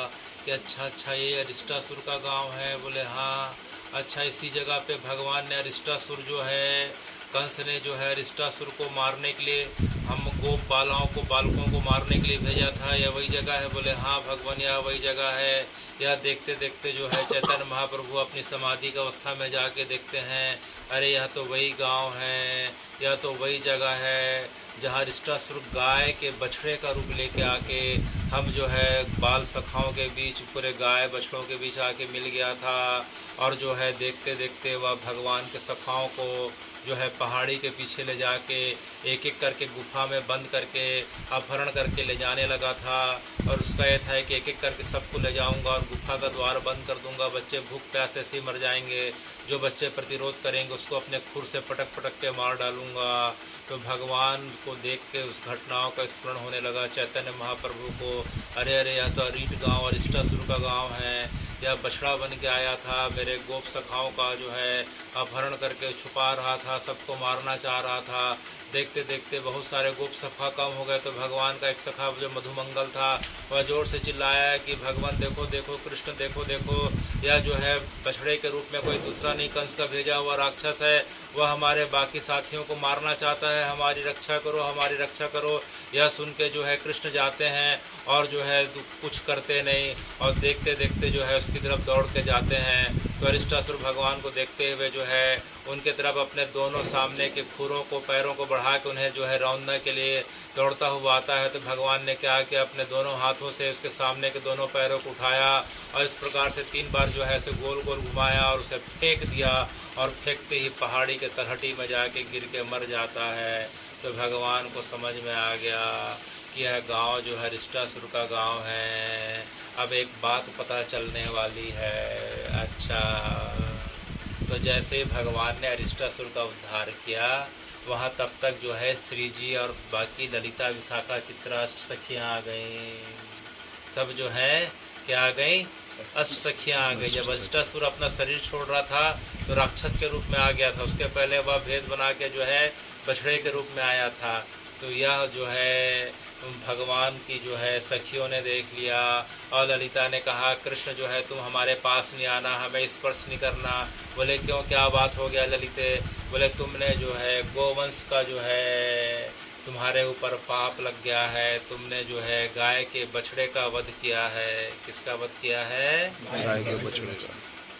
कि अच्छा ये अरिष्टासुर का गांव है। बोले हाँ। अच्छा, इसी जगह पे भगवान ने अरिष्टासुर जो है, कंस ने जो है अरिष्टासुर को मारने के लिए हम गोप बालकों को मारने के लिए भेजा था, यह वही जगह है? बोले हाँ भगवान, यह वही जगह है। यह देखते देखते जो है चैतन्य महाप्रभु अपनी समाधि की अवस्था में जाके देखते हैं, अरे यह तो वही गांव है, यह तो वही जगह है जहाँ अरिष्टासुर गाय के बछड़े का रूप लेके आके हम जो है बाल सखाओं के बीच, पूरे गाय बछड़ों के बीच आके मिल गया था। और जो है देखते देखते वह भगवान के सखाओं को जो है पहाड़ी के पीछे ले जाके एक एक करके गुफा में बंद करके अपहरण करके ले जाने लगा था। और उसका यह था कि एक एक करके सबको ले जाऊंगा और गुफा का द्वार बंद कर दूंगा। बच्चे भूख प्यास ऐसे ही मर जाएंगे। जो बच्चे प्रतिरोध करेंगे उसको अपने खुर से पटक पटक के मार डालूंगा। तो भगवान को देख के उस घटनाओं का स्मरण होने लगा चैतन्य महाप्रभु को। अरे अरे, यह तो अरीट गांव और इष्टासुर का गांव है। यह बछड़ा बन के आया था, मेरे गोप सखाओं का जो है अपहरण करके छुपा रहा था, सबको मारना चाह रहा था। देखते देखते बहुत सारे गोप सखा कम हो गए। तो भगवान का एक सखा जो मधुमंगल था वह जोर से चिल्लाया कि भगवान देखो देखो, कृष्ण देखो देखो, यह जो है बछड़े के रूप में कोई दूसरा नहीं, कंस का भेजा हुआ राक्षस है। वह हमारे बाकी साथियों को मारना चाहता है। हमारी रक्षा करो, हमारी रक्षा करो। यह सुन के जो है कृष्ण जाते हैं और जो है कुछ करते नहीं, और देखते देखते जो है उसकी तरफ दौड़ के जाते हैं। तो अरिष्टासुर भगवान को देखते हुए जो है उनके तरफ अपने दोनों सामने के खुरों को, पैरों को बढ़ा के उन्हें जो है रौंदने के लिए दौड़ता हुआ आता है। तो भगवान ने क्या कि अपने दोनों हाथों से उसके सामने के दोनों पैरों को उठाया और इस प्रकार से 3 बार जो है उसे गोल गोल घुमाया और उसे फेंक दिया। और फेंकते ही पहाड़ी के तलहटी में जाके गिर के मर जाता है। तो भगवान को समझ में आ गया कि यह गांव जो है अरिष्टासुर का गांव है। अब एक बात पता चलने वाली है। अच्छा, तो जैसे भगवान ने अरिष्टासुर का उद्धार किया, वहाँ तब तक जो है श्री जी और बाकी ललिता, विशाखा, चित्रा, अष्ट सखियाँ आ गई। सब जो है क्या आ गई? अष्ट सखियाँ आ गई। जब अरिष्टासुर अपना शरीर छोड़ रहा था तो राक्षस के रूप में आ गया था। उसके पहले वह भेष बना के जो है बछड़े के रूप में आया था। तो यह जो है भगवान की जो है सखियों ने देख लिया। और ललिता ने कहा कृष्ण जो है तुम हमारे पास नहीं आना, हमें स्पर्श नहीं करना। बोले क्यों, क्या बात हो गया ललिते? बोले तुमने जो है गोवंश का जो है तुम्हारे ऊपर पाप लग गया है। तुमने जो है गाय के बछड़े का वध किया है। किसका वध किया है? गाय के बछड़े का।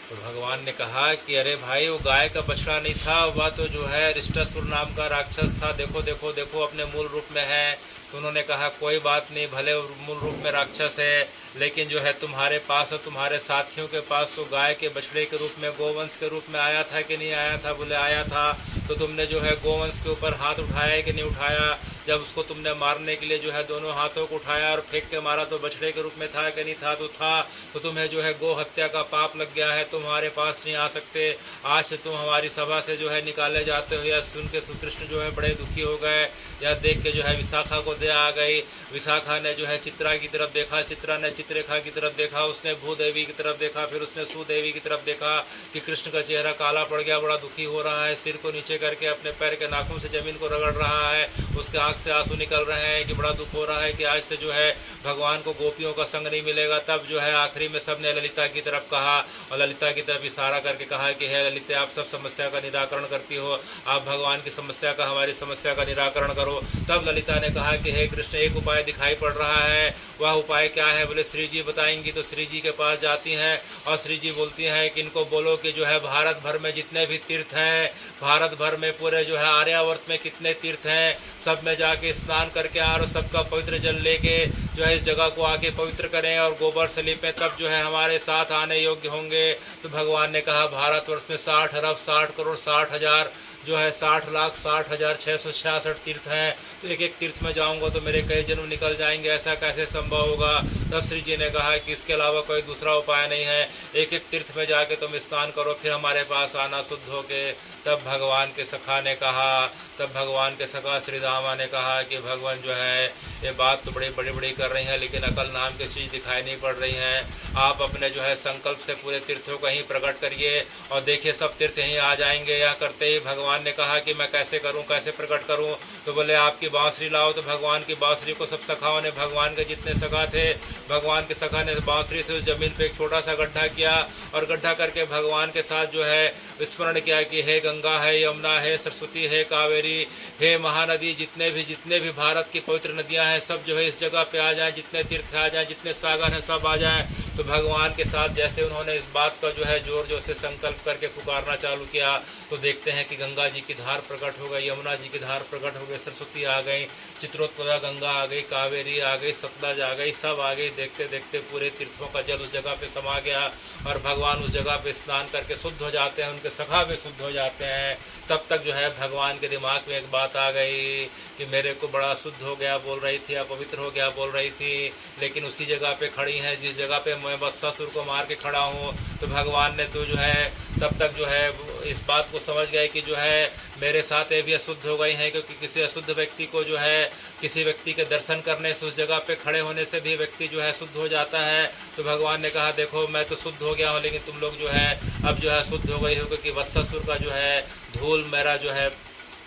तो भगवान ने कहा कि अरे भाई, वो गाय का बछड़ा नहीं था, वह तो जो है अरिष्टासुर नाम का राक्षस था। देखो देखो देखो, अपने मूल रूप में है। तो उन्होंने कहा कोई बात नहीं, भले मूल रूप में राक्षस है, लेकिन जो है तुम्हारे पास और तुम्हारे साथियों के पास तो गाय के बछड़े के रूप में, गोवंश के रूप में आया था कि नहीं आया था? बोले आया था। तो तुमने जो है गोवंश के ऊपर हाथ उठाया कि नहीं उठाया? जब उसको तुमने मारने के लिए जो है दोनों हाथों को उठाया और फेंक के मारा तो बछड़े के रूप में था कि नहीं था? तो था। तो तुम्हें जो है गो हत्या का पाप लग गया है, तुम्हारे पास नहीं आ सकते। आज से तुम हमारी सभा से जो है निकाले जाते हो। यह सुन के कृष्ण जो है बड़े दुखी हो गए। यह देख के जो है विशाखा को दया आ गई। विशाखा ने जो है चित्रा की तरफ देखा, चित्रा ने चित्ररेखा की तरफ देखा, उसने भूदेवी की तरफ देखा, फिर उसने सुदेवी की तरफ देखा कि कृष्ण का चेहरा काला पड़ गया, बड़ा दुखी हो रहा है, सिर को नीचे करके अपने पैर के नाखून से जमीन को रगड़ रहा है, उसके आंख से आंसू निकल रहे हैं कि बड़ा दुख हो रहा है कि आज से जो है भगवान को गोपियों का संग नहीं मिलेगा। तब जो है आखिरी में सबने ललिता की तरफ कहा और ललिता की तरफ इशारा करके कहा कि हे ललिता, आप सब समस्या का निराकरण करती हो, आप भगवान की समस्या का, हमारी समस्या का निराकरण करो। तब ललिता ने कहा कि हे कृष्ण, एक उपाय दिखाई पड़ रहा है। वह उपाय क्या है? बोले श्री जी बताएंगी। तो श्री जी के पास जाती हैं और श्री जी बोलती हैं कि इनको बोलो कि जो है भारत भर में जितने भी तीर्थ हैं, भारत भर में पूरे जो है आर्यावर्त में कितने तीर्थ हैं, सब में जाके स्नान करके आ और सबका पवित्र जल लेके जो है इस जगह को आके पवित्र करें और गोबर से लिपें, तब जो है हमारे साथ आने योग्य होंगे। तो भगवान ने कहा भारतवर्ष में 60 अरब 60 करोड़ 60 हजार जो है 60,60,666 तीर्थ हैं। तो एक एक तीर्थ में जाऊंगा तो मेरे कई जन्म निकल जाएंगे, ऐसा कैसे संभव होगा? तब श्री जी ने कहा कि इसके अलावा कोई दूसरा उपाय नहीं है। एक एक तीर्थ में जाके तुम स्नान करो, फिर हमारे पास आना शुद्ध होके। तब भगवान के सखा ने कहा, तब भगवान के सखा श्री दामा ने कहा कि भगवान जो है ये बात तो बड़ी बड़ी बड़ी कर रही हैं, लेकिन अकल नाम की चीज़ दिखाई नहीं पड़ रही हैं। आप अपने जो है संकल्प से पूरे तीर्थों को ही प्रकट करिए और देखिए सब तीर्थ यहीं आ जाएंगे। यह करते ही भगवान ने कहा कि मैं कैसे करूं, कैसे प्रकट करूं? तो बोले आपकी बांसुरी लाओ। तो भगवान की बांसुरी को सब सखाओं ने, भगवान के जितने सखा थे, भगवान के सखा ने बांसुरी से उस जमीन पे एक छोटा सा गड्ढा किया और गड्ढा करके भगवान के साथ जो है स्मरण किया कि हे गंगा है यमुना है सरस्वती है कावेरी, हे महानदी, जितने भी भारत की पवित्र नदियां हैं सब जो है इस जगह पे आ जाएं, जितने तीर्थ आ जाएं, जितने सागर हैं सब आ जाएं। तो भगवान के साथ जैसे उन्होंने इस बात का जो है जोर से संकल्प करके पुकारना चालू किया तो देखते हैं कि गंगा जी की धार प्रकट हो गई, यमुना जी की धार प्रकट हो गई, सरस्वती आ गई, चित्रोत्पला गंगा आ गई, कावेरी आ गई, सतलज आ गई, सब आ गई। देखते देखते पूरे तीर्थों का जल उस जगह पे समा गया और भगवान उस जगह पे स्नान करके शुद्ध हो जाते हैं, उनके सखा भी शुद्ध हो जाते हैं। तब तक जो है भगवान के दिमाग में एक बात आ गई कि मेरे को बड़ा शुद्ध हो गया बोल रही थी, अपवित्र हो गया बोल रही थी, लेकिन उसी जगह पे खड़ी हैं जिस जगह पे मैं वत्सासुर को मार के खड़ा हूँ। तो भगवान ने तो जो है तब तक जो है इस बात को समझ गए कि जो है मेरे साथ ये भी अशुद्ध हो गई हैं, क्योंकि किसी अशुद्ध व्यक्ति को जो है किसी व्यक्ति के दर्शन करने से उस जगह पे खड़े होने से भी व्यक्ति जो है शुद्ध हो जाता है। तो भगवान ने कहा देखो मैं तो शुद्ध हो गया हूँ, लेकिन तुम लोग जो है अब जो है शुद्ध हो गई हो, क्योंकि वत्सासुर का जो है धूल मेरा जो है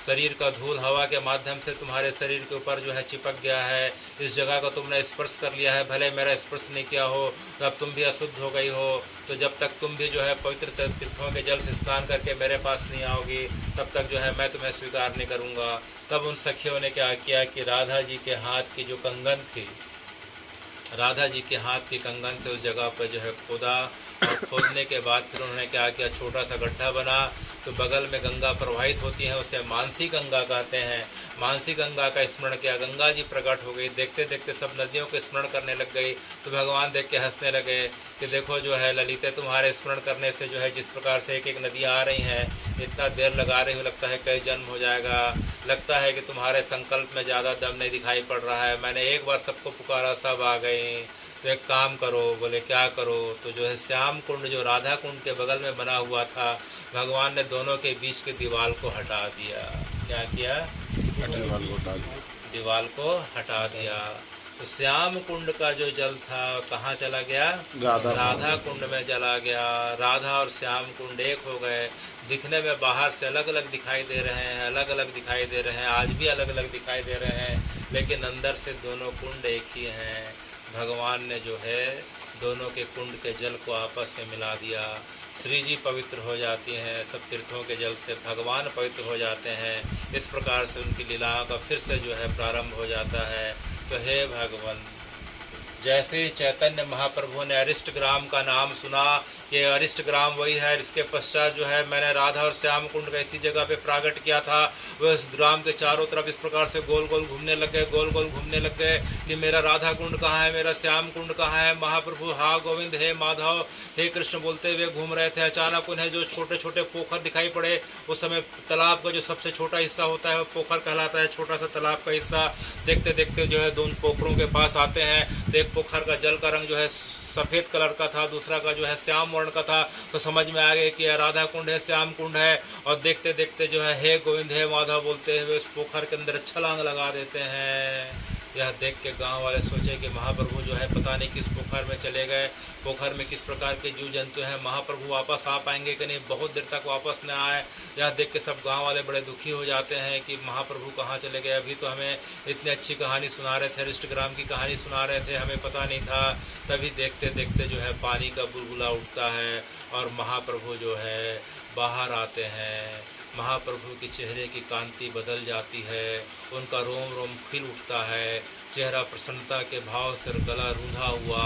शरीर का धूल हवा के माध्यम से तुम्हारे शरीर के ऊपर जो है चिपक गया है, इस जगह का तुमने स्पर्श कर लिया है, भले मेरा स्पर्श नहीं किया हो, तो अब तुम भी अशुद्ध हो गई हो। तो जब तक तुम भी जो है पवित्र तीर्थों के जल से स्नान करके मेरे पास नहीं आओगी तब तक जो है मैं तुम्हें स्वीकार नहीं करूँगा। तब उन सखियों ने क्या किया कि राधा जी के हाथ की जो कंगन थी, राधा जी के हाथ की कंगन से उस जगह पर जो है खोदा और खोदने के बाद फिर उन्होंने क्या किया, छोटा सा गड्ढा बना। तो बगल में गंगा प्रवाहित होती है, उसे मानसी गंगा कहते हैं। मानसी गंगा का स्मरण किया, गंगा जी प्रकट हो गई। देखते देखते सब नदियों को स्मरण करने लग गई। तो भगवान देख के हंसने लगे कि देखो जो है ललिते, तुम्हारे स्मरण करने से जो है जिस प्रकार से एक एक नदियाँ आ रही हैं, इतना देर लगा रही हो, लगता है कई जन्म हो जाएगा। लगता है कि तुम्हारे संकल्प में ज़्यादा दम नहीं दिखाई पड़ रहा है। मैंने एक बार सबको पुकारा, सब आ गई। तो एक काम करो। बोले क्या करो? तो जो है श्याम कुंड जो राधा कुंड के बगल में बना हुआ था, भगवान ने दोनों के बीच के दीवार को हटा दिया। क्या किया? दीवार को हटा दिया। तो श्याम कुंड का जो जल था कहाँ चला गया? राधा कुंड में चला गया। राधा और श्याम कुंड एक हो गए। दिखने में बाहर से अलग अलग दिखाई दे रहे हैं, अलग अलग दिखाई दे रहे हैं, आज भी अलग अलग दिखाई दे रहे हैं, लेकिन अंदर से दोनों कुंड एक ही हैं। भगवान ने जो है दोनों के कुंड के जल को आपस में मिला दिया। श्री जी पवित्र हो जाती हैं, सब तीर्थों के जल से भगवान पवित्र हो जाते हैं। इस प्रकार से उनकी लीलाओं का फिर से जो है प्रारंभ हो जाता है। तो हे भगवान, जैसे चैतन्य महाप्रभु ने अरिष्ट ग्राम का नाम सुना, ये अरिष्ट ग्राम वही है। इसके पश्चात जो है मैंने राधा और श्याम कुंड का इसी जगह पे प्रागट किया था। वह इस ग्राम के चारों तरफ इस प्रकार से गोल गोल घूमने लग गए, गोल गोल घूमने लग गए कि मेरा राधा कुंड कहाँ है, मेरा श्याम कुंड कहाँ है। महाप्रभु हा गोविंद, हे माधव, हे कृष्ण बोलते हुए घूम रहे थे। अचानक उन्हें जो छोटे छोटे पोखर दिखाई पड़े, उस समय तालाब का जो सबसे छोटा हिस्सा होता है वो पोखर कहलाता है, छोटा सा तालाब का हिस्सा। देखते देखते जो है दोनों पोखरों के पास आते हैं। तो एक पोखर का जल का रंग जो है सफ़ेद कलर का था, दूसरा का जो है श्याम वर्ण का था। तो समझ में आ गया कि यह राधा कुंड है, श्याम कुंड है। और देखते देखते जो है हे गोविंद, हे माधव बोलते हुए उस पोखर के अंदर छलांग लगा देते हैं। यह देख के गांव वाले सोचे कि महाप्रभु जो है पता नहीं किस पोखर में चले गए, पोखर में किस प्रकार के जीव जंतु हैं, महाप्रभु वापस आ पाएंगे कि नहीं, बहुत देर तक वापस न आए। यह देख के सब गांव वाले बड़े दुखी हो जाते हैं कि महाप्रभु कहाँ चले गए। अभी तो हमें इतनी अच्छी कहानी सुना रहे थे, अरिष्टग्राम की कहानी सुना रहे थे, हमें पता नहीं था। तभी देखते देखते जो है पानी का बुलबुला उठता है और महाप्रभु जो है बाहर आते हैं। महाप्रभु के चेहरे की कांति बदल जाती है, उनका रोम रोम खिल उठता है, चेहरा प्रसन्नता के भाव से गला रूंधा हुआ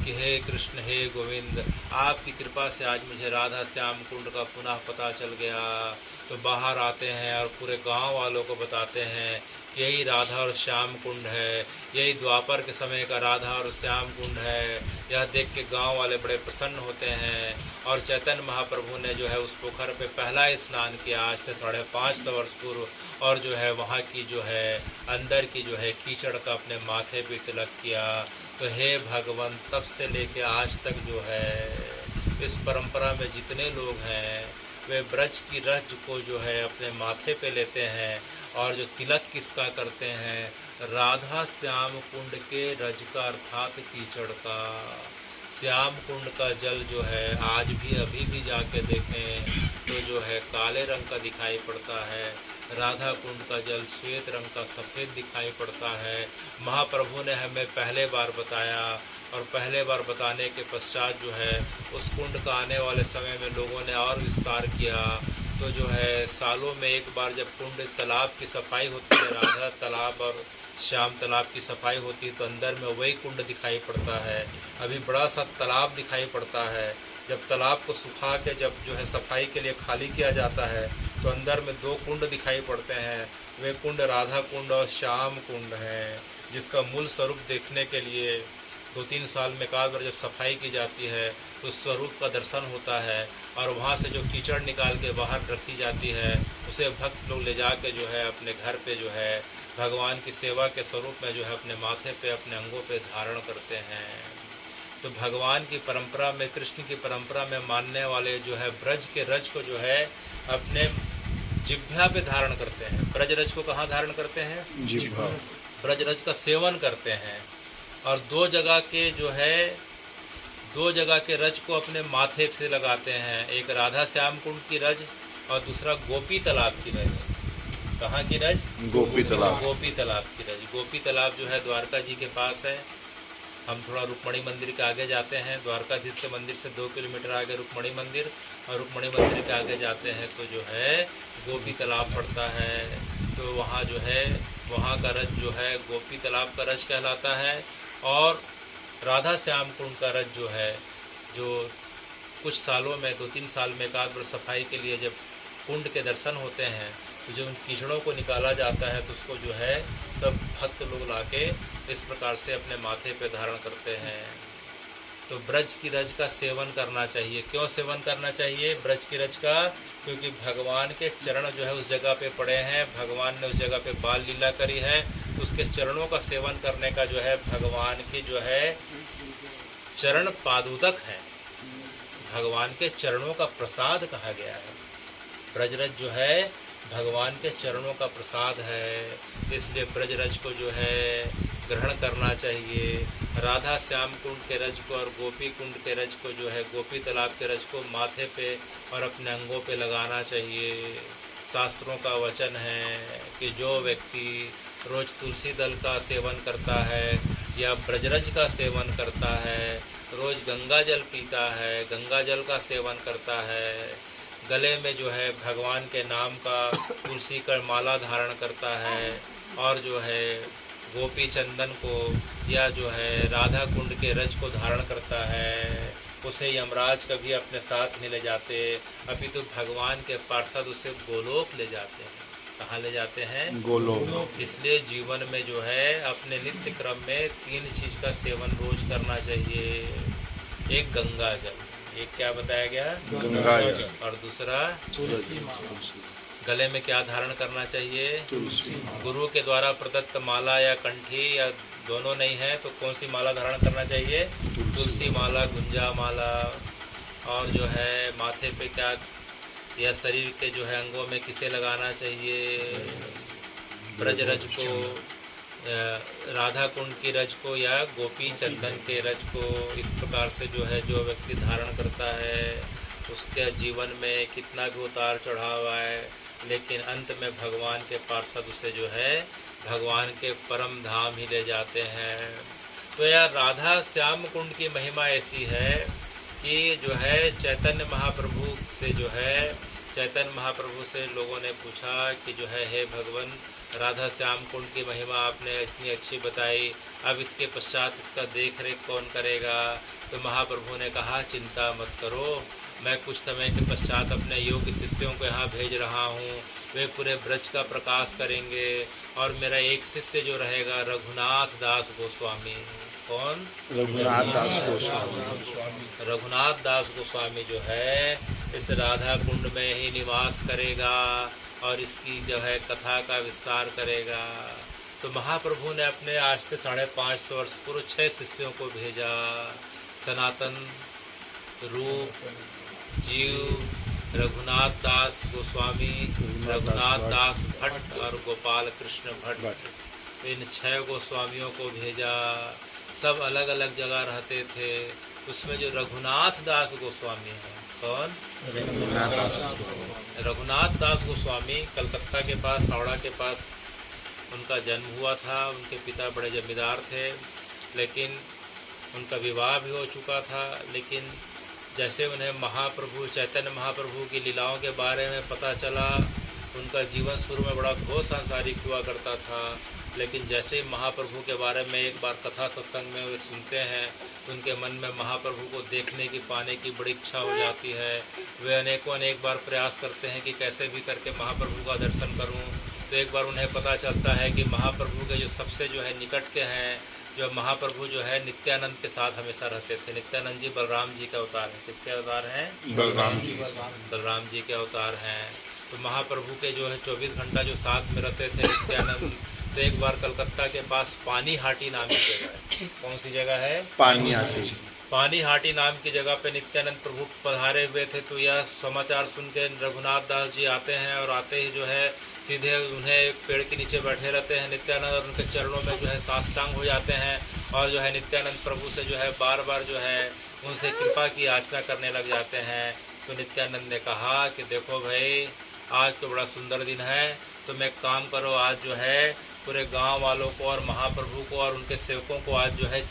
कि हे कृष्ण, हे गोविंद, आपकी कृपा से आज मुझे राधा श्याम कुंड का पुनः पता चल गया। तो बाहर आते हैं और पूरे गांव वालों को बताते हैं कि यही राधा और श्याम कुंड है, यही द्वापर के समय का राधा और श्याम कुंड है। यह देख के गांव वाले बड़े प्रसन्न होते हैं। और चैतन्य महाप्रभु ने जो है उस पोखर पे पहला स्नान किया आज से 550 वर्ष पूर्व, और जो है वहाँ की जो है अंदर की जो है कीचड़ का अपने माथे पे तिलक किया। तो हे भगवान, तब से लेके आज तक जो है इस परंपरा में जितने लोग हैं वे ब्रज की रज को जो है अपने माथे पे लेते हैं, और जो तिलक किसका करते हैं, राधा श्याम कुंड के रज का अर्थात कीचड़ का। श्याम कुंड का जल जो है आज भी अभी भी जाके देखें तो जो है काले रंग का दिखाई पड़ता है। राधा कुंड का जल श्वेत रंग का सफ़ेद दिखाई पड़ता है। महाप्रभु ने हमें पहले बार बताया और पहले बार बताने के पश्चात जो है उस कुंड का आने वाले समय में लोगों ने और विस्तार किया। तो जो है सालों में एक बार जब कुंड तालाब की सफाई होती है, राधा तालाब और श्याम तालाब की सफाई होती है, तो अंदर में वही कुंड दिखाई पड़ता है। अभी बड़ा सा तालाब दिखाई पड़ता है। जब तालाब को सुखा के जब जो है सफाई के लिए खाली किया जाता है तो अंदर में 2 कुंड दिखाई पड़ते हैं। वे कुंड राधा कुंड और श्याम कुंड हैं, जिसका मूल स्वरूप देखने के लिए 2-3 साल में एक आध बार जब सफाई की जाती है तो उस स्वरूप का दर्शन होता है। और वहाँ से जो कीचड़ निकाल के बाहर रखी जाती है उसे भक्त लोग ले जा के जो है अपने घर पे जो है भगवान की सेवा के स्वरूप में जो है अपने माथे पे, अपने अंगों पे धारण करते हैं। तो भगवान की परंपरा में, कृष्ण की परंपरा में मानने वाले जो है ब्रज के रज को जो है अपने जिह्वा पे धारण करते हैं। ब्रज रज को कहाँ धारण करते हैं? जिह्वा। ब्रज रज का सेवन करते हैं। और 2 जगह के रज को अपने माथे से लगाते हैं। एक राधा श्याम कुंड की रज और दूसरा गोपी तालाब की रज। कहाँ की रज? गोपी तालाब। गोपी तालाब की रज। गोपी तालाब जो है द्वारका जी के पास है। हम थोड़ा रुक्मणी मंदिर के आगे जाते हैं, द्वारकाधीश के मंदिर से 2 किलोमीटर आगे रुक्मणी मंदिर, और रुक्मणी मंदिर के आगे जाते हैं तो जो है गोपी तालाब पड़ता है। तो वहाँ जो है वहाँ का रज जो है गोपी तालाब का रज कहलाता है। और राधा श्याम कुंड का रज जो है, जो कुछ सालों में 2-3 साल में एक आध बार सफाई के लिए जब कुंड के दर्शन होते हैं तो जो उन कीचड़ों को निकाला जाता है तो उसको जो है सब भक्त लोग लाके इस प्रकार से अपने माथे पे धारण करते हैं। तो ब्रज की रज का सेवन करना चाहिए। क्यों सेवन करना चाहिए ब्रज की रज का? क्योंकि भगवान के चरण जो है उस जगह पे पड़े हैं, भगवान ने उस जगह पे बाल लीला करी है। तो उसके चरणों का सेवन करने का जो है भगवान की जो है चरण पादुदक है, भगवान के चरणों का प्रसाद कहा गया है। ब्रजरज जो है भगवान के चरणों का प्रसाद है, इसलिए ब्रजरज को जो है ग्रहण करना चाहिए। राधा श्याम कुंड के रज को और गोपी कुंड के रज को जो है गोपी तालाब के रज को माथे पे और अपने अंगों पे लगाना चाहिए। शास्त्रों का वचन है कि जो व्यक्ति रोज तुलसी दल का सेवन करता है या ब्रजरज का सेवन करता है, रोज गंगा जल पीता है, गंगा जल का सेवन करता है, गले में जो है भगवान के नाम का तुलसी का माला धारण करता है और जो है गोपी चंदन को या जो है राधा कुंड के रज को धारण करता है, उसे यमराज कभी अपने साथ नहीं ले जाते, अभी तो भगवान के पार्षद उसे गोलोक ले जाते हैं। कहाँ ले जाते हैं? गोलोक। इसलिए जीवन में जो है अपने नित्य क्रम में 3 चीज़ का सेवन रोज करना चाहिए। एक गंगा जल, एक क्या बताया गया? गंगा जल। और दूसरा गले में क्या धारण करना चाहिए? तुलसी। गुरु के द्वारा प्रदत्त माला या कंठी या दोनों नहीं है तो कौन सी माला धारण करना चाहिए? तुलसी माला, गुंजा माला। और जो है माथे पे क्या या शरीर के जो है अंगों में किसे लगाना चाहिए? ब्रजरज को, राधा कुंड की रज को या गोपी चंदन के रज को। इस प्रकार से जो है जो व्यक्ति धारण करता है उसके जीवन में कितना भी उतार चढ़ाव आए, लेकिन अंत में भगवान के पार्षद उसे जो है भगवान के परम धाम ही ले जाते हैं। तो यार राधा श्याम कुंड की महिमा ऐसी है कि जो है चैतन्य महाप्रभु से जो है चैतन्य महाप्रभु से लोगों ने पूछा कि जो है हे भगवान, राधा श्याम कुंड की महिमा आपने इतनी अच्छी बताई, अब इसके पश्चात इसका देख रेख कौन करेगा? तो महाप्रभु ने कहा चिंता मत करो, मैं कुछ समय के पश्चात अपने योग्य शिष्यों को यहाँ भेज रहा हूँ, वे पूरे ब्रज का प्रकाश करेंगे। और मेरा एक शिष्य जो रहेगा रघुनाथ दास गोस्वामी। कौन? रघुनाथ दास गोस्वामी। रघुनाथ दास गोस्वामी जो है इस राधा कुंड में ही निवास करेगा और इसकी जो है कथा का विस्तार करेगा। तो महाप्रभु ने अपने आज से 550 वर्ष पूर्व 6 शिष्यों को भेजा, सनातन, रूप, जीव, रघुनाथ दास गोस्वामी, रघुनाथ दास भट्ट और गोपाल कृष्ण भट्ट। इन 6 गोस्वामियों को भेजा, सब अलग अलग जगह रहते थे। उसमें जो रघुनाथ दास गोस्वामी हैं, कौन? रघुनाथ दास गोस्वामी कलकत्ता के पास, हावड़ा के पास उनका जन्म हुआ था। उनके पिता बड़े जमींदार थे, लेकिन उनका विवाह भी हो चुका था, लेकिन जैसे उन्हें महाप्रभु चैतन्य महाप्रभु की लीलाओं के बारे में पता चला, उनका जीवन शुरू में बड़ा घोर सांसारिक हुआ करता था, लेकिन जैसे ही महाप्रभु के बारे में एक बार कथा सत्संग में वे सुनते हैं तो उनके मन में महाप्रभु को देखने की पाने की बड़ी इच्छा हो जाती है। वे अनेक बार प्रयास करते हैं कि कैसे भी करके महाप्रभु का दर्शन करूं। तो एक बार उन्हें पता चलता है कि महाप्रभु के जो सबसे जो है निकट के हैं, जो महाप्रभु जो है नित्यानंद के साथ हमेशा रहते थे। नित्यानंद जी बलराम जी का अवतार हैं। किसके अवतार हैं? बलराम जी के अवतार हैं। तो महाप्रभु के जो है 24 घंटा जो साथ में रहते थे नित्यानंद। तो एक बार कलकत्ता के पास पानी हाटी नाम की जगह है। कौन सी जगह है? पानी हाटी नाम की जगह पे नित्यानंद प्रभु पधारे हुए थे। तो यह समाचार सुन के रघुनाथ दास जी आते हैं और आते ही जो है सीधे उन्हें एक पेड़ के नीचे बैठे रहते हैं नित्यानंद, और उनके चरणों में जो है साष्टांग हो जाते हैं और जो है नित्यानंद प्रभु से जो है बार बार जो है उनसे कृपा की याचना करने लग जाते हैं। तो नित्यानंद ने कहा कि देखो भाई, आज तो बड़ा सुंदर दिन है, तुम एक काम करो, आज जो है पूरे गांव वालों को और महाप्रभु को और उनके सेवकों को आज जो है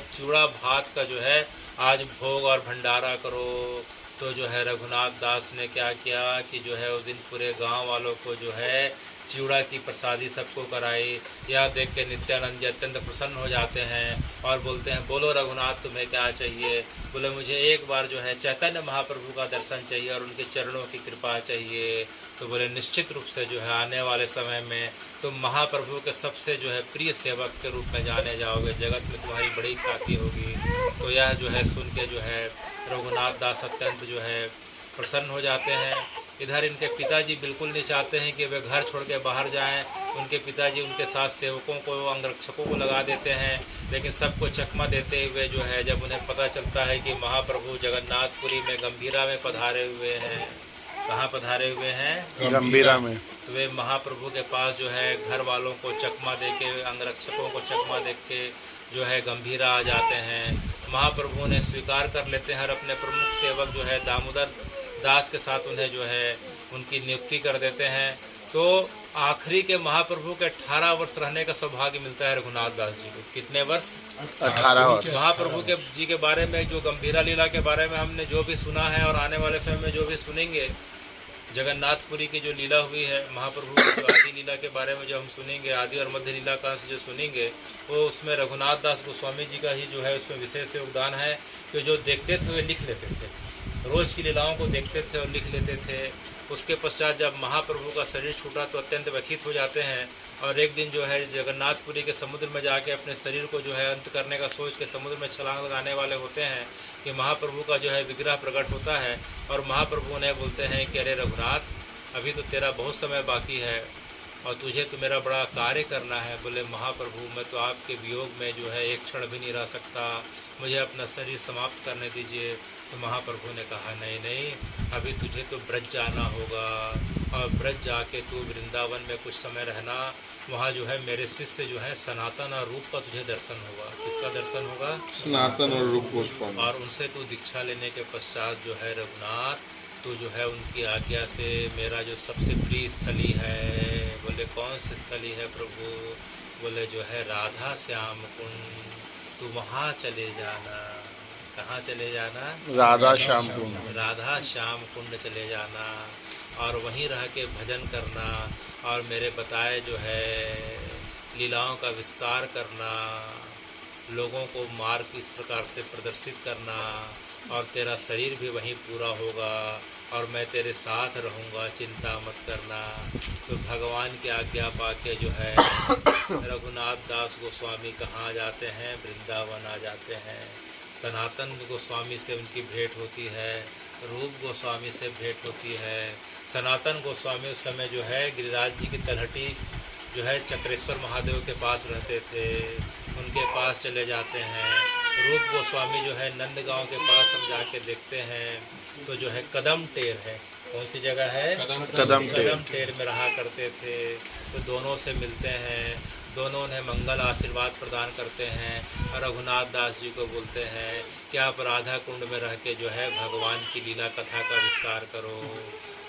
चूड़ा भात का जो है आज भोग और भंडारा करो। तो जो है रघुनाथ दास ने क्या किया कि जो है उस दिन पूरे गांव वालों को जो है चिवड़ा की प्रसादी सबको कराई। यह देख के नित्यानंद जी अत्यंत प्रसन्न हो जाते हैं और बोलते हैं, बोलो रघुनाथ तुम्हें क्या चाहिए? बोले मुझे एक बार जो है चैतन्य महाप्रभु का दर्शन चाहिए और उनके चरणों की कृपा चाहिए। तो बोले निश्चित रूप से जो है आने वाले समय में तुम महाप्रभु के सबसे जो है प्रिय सेवक के रूप में जाने जाओगे, जगत में तुम्हारी बड़ी ख्याति होगी। तो यह जो है सुन के जो है रघुनाथ दास अत्यंत जो है प्रसन्न हो जाते हैं। इधर इनके पिताजी बिल्कुल नहीं चाहते हैं कि वे घर छोड़ के बाहर जाएं। उनके पिताजी उनके साथ सेवकों को अंगरक्षकों को लगा देते हैं, लेकिन सबको चकमा देते हुए जो है जब उन्हें पता चलता है कि महाप्रभु जगन्नाथपुरी में गंभीरा में पधारे हुए हैं। कहाँ पधारे हुए हैं? गंभीरा में। तो वे महाप्रभु के पास जो है घर वालों को चकमा दे के, अंगरक्षकों को चकमा दे के जो है गंभीरा आ जाते हैं। महाप्रभु ने स्वीकार कर लेते हैं और अपने प्रमुख सेवक जो है दामोदर दास के साथ उन्हें जो है उनकी नियुक्ति कर देते हैं। तो आखिरी के महाप्रभु के 18 वर्ष रहने का सौभाग्य मिलता है रघुनाथ दास जी को। कितने वर्ष? 18 वर्ष। महाप्रभु के जी के बारे में, जो गंभीरा लीला के बारे में हमने जो भी सुना है और आने वाले समय में जो भी सुनेंगे, जगन्नाथपुरी की जो लीला हुई है महाप्रभु की, जो आदि लीला के बारे में जो हम सुनेंगे, आदि और मध्य लीला का जो सुनेंगे, वो उसमें रघुनाथ दास गोस्वामी जी का ही जो है उसमें विशेष योगदान है कि जो देखते थे वे लिख लेते थे, रोज़ की लीलाओं को देखते थे और लिख लेते थे। उसके पश्चात जब महाप्रभु का शरीर छूटा तो अत्यंत व्यथित हो जाते हैं और एक दिन जो है जगन्नाथपुरी के समुद्र में जाके अपने शरीर को जो है अंत करने का सोच के समुद्र में छलांग लगाने वाले होते हैं कि महाप्रभु का जो है विग्रह प्रकट होता है और महाप्रभु उन्हें बोलते हैं कि अरे रघुनाथ, अभी तो तेरा बहुत समय बाकी है और तुझे तो मेरा बड़ा कार्य करना है। बोले महाप्रभु, मैं तो आपके वियोग में जो है एक क्षण भी नहीं रह सकता, मुझे अपना शरीर समाप्त करने दीजिए। तो महाप्रभु ने कहा नहीं, अभी तुझे तो ब्रज जाना होगा और ब्रज जाके तू वृंदावन में कुछ समय रहना, वहाँ जो है मेरे शिष्य जो है सनातन और रूप का तुझे दर्शन होगा। किसका दर्शन होगा? सनातन और रूप गोस्वामी। और उनसे तू दीक्षा लेने के पश्चात जो है रघुनाथ, तो जो है उनकी आज्ञा से मेरा जो सबसे प्रिय स्थली है। बोले कौन सी स्थली है प्रभु? बोले जो है राधा श्याम कुंड, तू वहाँ चले जाना। कहाँ चले जाना? राधा श्याम कुंड। राधा श्याम कुंड चले जाना और वहीं रह के भजन करना और मेरे बताए जो है लीलाओं का विस्तार करना, लोगों को मार्ग इस प्रकार से प्रदर्शित करना और तेरा शरीर भी वहीं पूरा होगा और मैं तेरे साथ रहूँगा, चिंता मत करना। तो भगवान की आज्ञा पाके जो है रघुनाथ दास गोस्वामी कहाँ जाते हैं? वृंदावन आ जाते हैं। सनातन गोस्वामी से उनकी भेंट होती है, रूप गोस्वामी से भेंट होती है। सनातन गोस्वामी उस समय जो है गिरिराज जी की तलहटी जो है चक्रेश्वर महादेव के पास रहते थे, उनके पास चले जाते हैं। रूप गोस्वामी जो है नंदगांव के पास हम जाके देखते हैं तो जो है कदम टेर है। कौन सी जगह है? कदम टेर में रहा करते थे। तो दोनों से मिलते हैं, दोनों उन्हें मंगल आशीर्वाद प्रदान करते हैं और रघुनाथ दास जी को बोलते हैं कि आप राधा कुंड में रह के जो है भगवान की लीला कथा का विस्तार करो।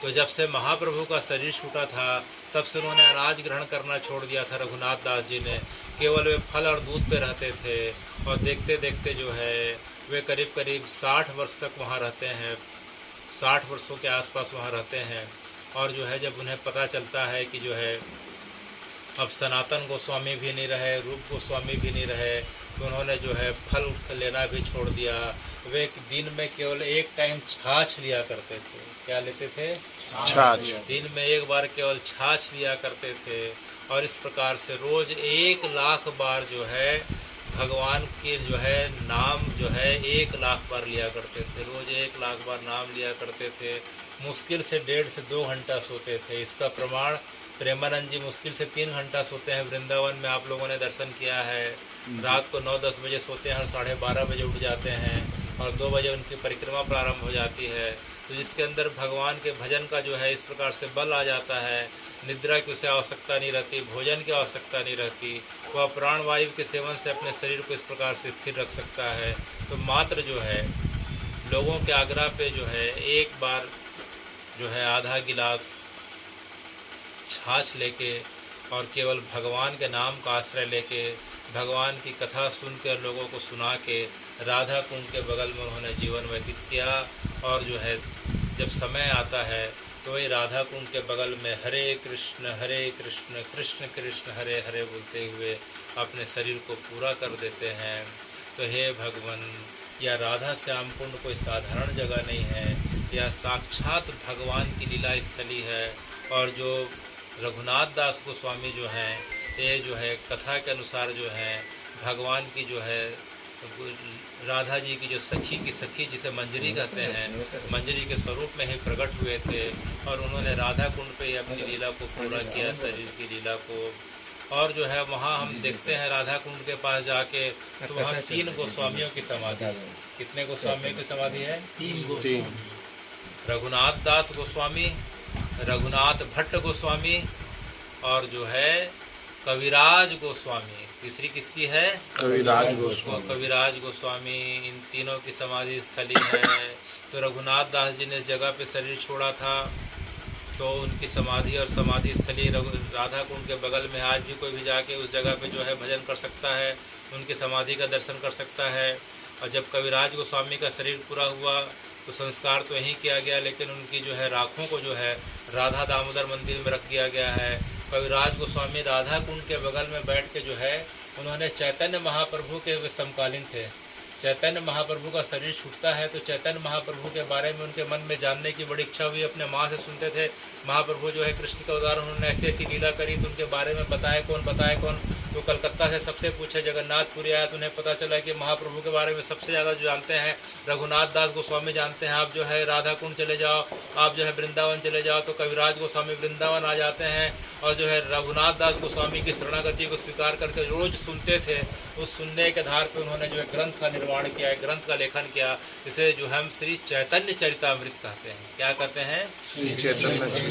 तो जब से महाप्रभु का शरीर छूटा था तब से उन्होंने अनाज ग्रहण करना छोड़ दिया था रघुनाथ दास जी ने, केवल वे फल और दूध पे रहते थे और देखते देखते जो है वे करीब करीब 60 वर्ष तक वहाँ रहते हैं, 60 वर्षों के आसपास वहाँ रहते हैं। और जो है जब उन्हें पता चलता है कि जो है अब सनातन गोस्वामी भी नहीं रहे, रूप गोस्वामी भी नहीं रहे, तो उन्होंने जो है फल लेना भी छोड़ दिया। वे दिन में केवल एक टाइम छाछ लिया करते थे। क्या लेते थे? छाछ। दिन में एक बार केवल छाछ लिया करते थे। और इस प्रकार से रोज़ 1 लाख बार जो है भगवान के जो है नाम जो है 1 लाख बार लिया करते थे। रोज़ 1 लाख बार नाम लिया करते थे। मुश्किल से 1.5 से 2 घंटा सोते थे। इसका प्रमाण प्रेमानंद जी मुश्किल से 3 घंटा सोते हैं। वृंदावन में आप लोगों ने दर्शन किया है। रात को 9-10 बजे सोते हैं और 12:30 बजे उठ जाते हैं और 2 बजे उनकी परिक्रमा प्रारंभ हो जाती है। तो जिसके अंदर भगवान के भजन का जो है इस प्रकार से बल आ जाता है, निद्रा की उसे आवश्यकता नहीं रहती, भोजन की आवश्यकता नहीं रहती, वह प्राणवायु के सेवन से अपने शरीर को इस प्रकार से स्थिर रख सकता है। तो मात्र जो है लोगों के आग्रह पे जो है एक बार जो है आधा गिलास छाछ लेके और केवल भगवान के नाम का आश्रय लेके भगवान की कथा सुनकर लोगों को सुना के राधा कुंड के बगल में उन्होंने जीवन व्यतीत किया। और जो है जब समय आता है तो ये राधा कुंड के बगल में हरे कृष्ण कृष्ण कृष्ण हरे हरे बोलते हुए अपने शरीर को पूरा कर देते हैं। तो हे भगवान, यह राधा श्याम कुंड कोई साधारण जगह नहीं है, यह साक्षात भगवान की लीला स्थली है। और जो रघुनाथ दास गोस्वामी जो हैं, ये जो है कथा के अनुसार जो है भगवान की जो है राधा जी की जो सखी की सखी जिसे मंजरी कहते हैं, मंजरी के स्वरूप में ही प्रकट हुए थे और उन्होंने राधा कुंड पे ही अपनी लीला को पूरा किया, शरीर की लीला को। और जो है वहाँ हम देखते हैं राधा कुंड के पास जाके तो वहाँ 3 गोस्वामियों की समाधि है। कितने गोस्वामियों की समाधि है? 3। रघुनाथ दास गोस्वामी, रघुनाथ भट्ट गोस्वामी और जो है कविराज गोस्वामी। तीसरी किसकी है? कविराज गोस्वामी। कविराज गोस्वामी, इन तीनों की समाधि स्थली है। तो रघुनाथ दास जी ने इस जगह पे शरीर छोड़ा था तो उनकी समाधि और समाधि स्थली राधा कुंड के बगल में आज भी कोई भी जाके उस जगह पे जो है भजन कर सकता है, उनकी समाधि का दर्शन कर सकता है। और जब कविराज गोस्वामी का शरीर पूरा हुआ तो संस्कार तो यहीं किया गया, लेकिन उनकी जो है राखों को जो है राधा दामोदर मंदिर में रख दिया गया है। कविराज गोस्वामी राधा कुंड के बगल में बैठ के जो है उन्होंने चैतन्य महाप्रभु के वे समकालीन थे। चैतन्य महाप्रभु का शरीर छूटता है तो चैतन्य महाप्रभु के बारे में उनके मन में जानने की बड़ी इच्छा हुई। अपने माँ से सुनते थे महाप्रभु जो है कृष्ण का उदाहरण उन्होंने ऐसी ऐसी लीला करी तो उनके बारे में बताए कौन। तो कलकत्ता से सबसे पूछे, जगन्नाथपुरी आया तो उन्हें पता चला कि महाप्रभु के बारे में सबसे ज़्यादा जो जानते हैं रघुनाथ दास गोस्वामी जानते हैं। आप जो है राधा कुंड चले जाओ, आप जो है वृंदावन चले जाओ तो कविराज गोस्वामी वृंदावन आ जाते हैं। और जो है रघुनाथ दास गोस्वामी की शरणागति को स्वीकार करके रोज सुनते थे। उस सुनने के आधार पर उन्होंने जो है ग्रंथ का निर्माण किया है, ग्रंथ का लेखन किया, जिसे जो हम श्री चैतन्य चरितामृत कहते हैं। क्या कहते हैं? श्री चैतन्य।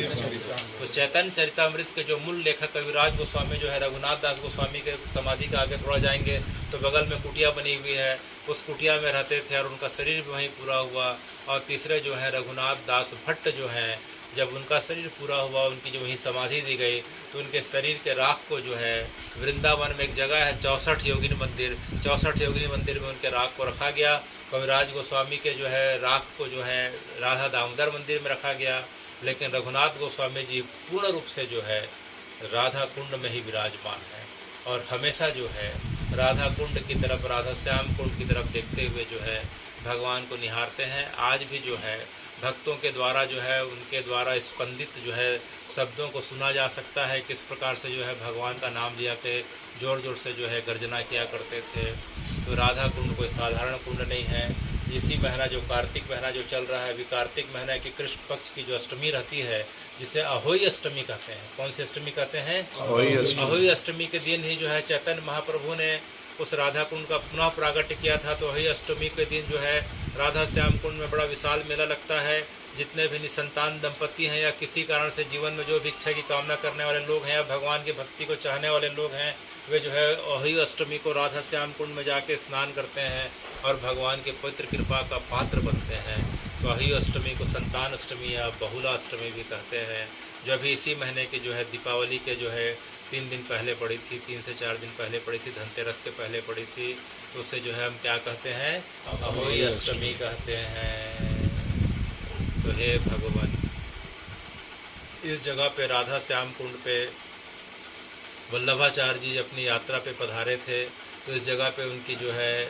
तो चैतन्य चरितामृत के जो मूल लेखक कविराज गोस्वामी जो है रघुनाथ दास गोस्वामी के समाधि के आगे थोड़ा जाएंगे तो बगल में कुटिया बनी हुई है, उस कुटिया में रहते थे और उनका शरीर भी वहीं पूरा हुआ। और तीसरे जो है रघुनाथ दास भट्ट जो हैं, जब उनका शरीर पूरा हुआ उनकी जो वहीं समाधि दी गई तो उनके शरीर के राख को जो है वृंदावन में एक जगह है 64 योगिनी मंदिर, 64 योगिनी मंदिर में उनके राख को रखा गया। कविराज गोस्वामी के जो है राख को जो है राधा दामोदर मंदिर में रखा गया, लेकिन रघुनाथ गोस्वामी जी पूर्ण रूप से जो है राधा कुंड में ही विराजमान है और हमेशा जो है राधा कुंड की तरफ, राधा श्याम कुंड की तरफ देखते हुए जो है भगवान को निहारते हैं। आज भी जो है भक्तों के द्वारा जो है उनके द्वारा स्पंदित जो है शब्दों को सुना जा सकता है, किस प्रकार से जो है भगवान का नाम लिया थे, जोर जोर से जो है गर्जना किया करते थे। तो राधा कुंड कोई साधारण कुंड नहीं है। इसी महीना जो कार्तिक महीना जो चल रहा है, अभी कार्तिक महीना की कृष्ण पक्ष की जो अष्टमी रहती है जिसे अहोई अष्टमी कहते हैं। कौन सी अष्टमी कहते हैं? अहोई अष्टमी के दिन ही जो है चैतन्य महाप्रभु ने उस राधा कुंड का पुनः प्रागट्य किया था। तो अहोई अष्टमी के दिन जो है राधा श्याम कुंड में बड़ा विशाल मेला लगता है। जितने भी निसंतान दंपति हैं या किसी कारण से जीवन में जो भी इच्छा की कामना करने वाले लोग हैं या भगवान की भक्ति को चाहने वाले लोग हैं, वे जो है अहोई अष्टमी को राधा श्याम कुंड में जाके स्नान करते हैं और भगवान के पवित्र कृपा का पात्र बनते हैं। तो अहोई अष्टमी को संतान अष्टमी या बहुला अष्टमी भी कहते हैं। जो अभी इसी महीने के जो है दीपावली के जो है 3 दिन पहले पड़ी थी, 3 से 4 दिन पहले पड़ी थी, धनतेरस के पहले पड़ी थी। तो उसे जो है हम क्या कहते हैं, अहोई अष्टमी कहते हैं। तो हे भगवान, इस जगह पे राधा श्याम कुंड पे वल्लभाचार्य जी अपनी यात्रा पे पधारे थे। तो इस जगह पे उनकी जो है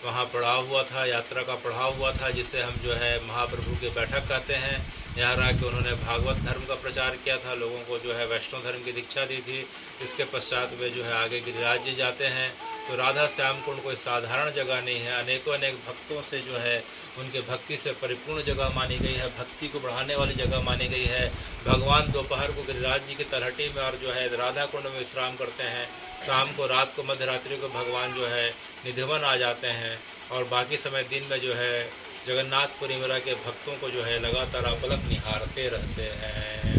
वहाँ पड़ाव हुआ था, यात्रा का पड़ाव हुआ था, जिसे हम जो है महाप्रभु की बैठक कहते हैं। यहाँ रह के उन्होंने भागवत धर्म का प्रचार किया था, लोगों को जो है वैष्णव धर्म की दीक्षा दी थी। इसके पश्चात वे जो है आगे गिरिराज जी जाते हैं। तो राधा श्याम कुंड कोई साधारण जगह नहीं है, अनेक भक्तों से जो है उनके भक्ति से परिपूर्ण जगह मानी गई है, भक्ति को बढ़ाने वाली जगह मानी गई है। भगवान दोपहर को गिरिराज जी की तलहटी में और जो है राधा कुंड में विश्राम करते हैं। शाम को, रात को, मध्य रात्रि को भगवान जो है निधिवन आ जाते हैं, और बाकी समय दिन में जो है जगन्नाथपुरी मेला के भक्तों को जो है लगातार अपलक निहारते रहते हैं।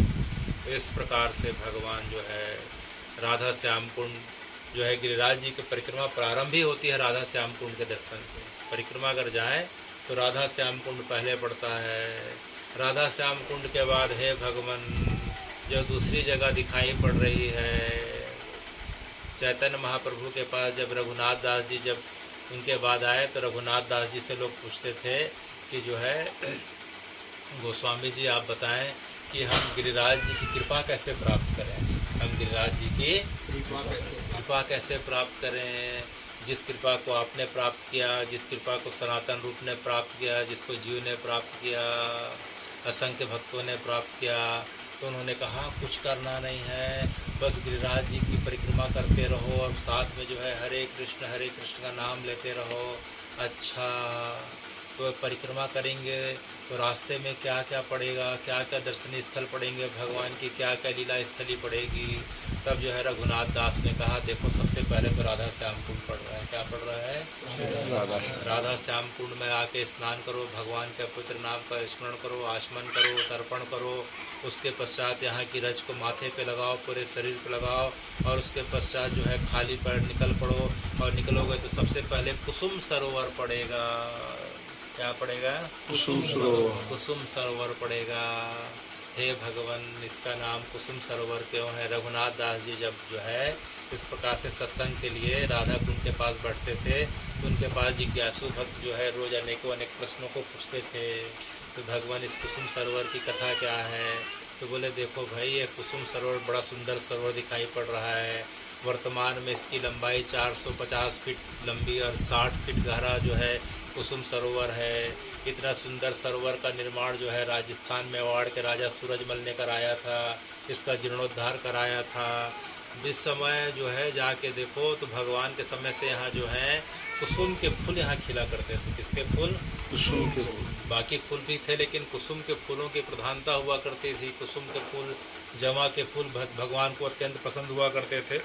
तो इस प्रकार से भगवान जो है राधा श्याम कुंड जो है गिरिराज जी की परिक्रमा प्रारंभ ही होती है राधा श्याम कुंड के दर्शन से। परिक्रमा अगर जाए तो राधा श्याम कुंड पहले पड़ता है। राधा श्याम कुंड के बाद हे भगवान जो दूसरी जगह दिखाई पड़ रही है, चैतन्य महाप्रभु के पास जब रघुनाथ दास जी जब उनके बाद आए तो रघुनाथ दास जी से लोग पूछते थे कि जो है गोस्वामी जी आप बताएं कि हम गिरिराज जी की कृपा कैसे प्राप्त करें, हम गिरिराज जी की कृपा कैसे प्राप्त करें। जिस कृपा को आपने प्राप्त किया, जिस कृपा को सनातन रूप ने प्राप्त किया, जिसको जीव ने प्राप्त किया, असंख्य भक्तों ने प्राप्त किया। तो उन्होंने कहा कुछ करना नहीं है, बस गिरिराज जी की परिक्रमा करते रहो और साथ में जो है हरे कृष्ण का नाम लेते रहो। अच्छा, तो परिक्रमा करेंगे तो रास्ते में क्या क्या पड़ेगा, क्या क्या दर्शनीय स्थल पड़ेंगे, भगवान की क्या क्या लीला स्थली पड़ेगी। तब जो है रघुनाथ दास ने कहा देखो सबसे पहले तो राधा श्याम कुंड पड़ रहा है। क्या पड़ रहा है? राधा श्याम कुंड में आके स्नान करो, भगवान के पवित्र नाम का स्मरण करो, आचमन करो, तर्पण करो। उसके पश्चात यहाँ की रज को माथे पे लगाओ, पूरे शरीर पे लगाओ, और उसके पश्चात जो है खाली पैर निकल पड़ो। और निकलोगे तो सबसे पहले कुसुम सरोवर पड़ेगा। क्या पड़ेगा? कुसुम सरोवर। कुसुम सरोवर पड़ेगा। हे भगवान, इसका नाम कुसुम सरोवर क्यों है? रघुनाथ दास जी जब जो है इस प्रकार से सत्संग के लिए राधा कुंड के पास बैठते थे तो उनके पास जिज्ञासु भक्त जो है रोज अनेक प्रश्नों को पूछते थे। तो भगवान इस कुसुम सरोवर की कथा क्या है? तो बोले देखो भाई, ये कुसुम सरोवर बड़ा सुंदर सरोवर दिखाई पड़ रहा है। वर्तमान में इसकी लंबाई 450 फीट लंबी और 60 फीट गहरा जो है कुसुम सरोवर है। इतना सुंदर सरोवर का निर्माण जो है राजस्थान में मेवाड़ के राजा सूरजमल ने कराया था, इसका जीर्णोद्धार कराया था। इस समय जो है जाके देखो तो भगवान के समय से यहाँ जो है कुसुम के फूल यहाँ खिला करते थे। किसके फूल? कुसुम के फूल। बाकी फूल भी थे लेकिन कुसुम के फूलों की प्रधानता हुआ करती थी। कुसुम के फूल, जमा के फूल भगवान को अत्यंत पसंद हुआ करते थे।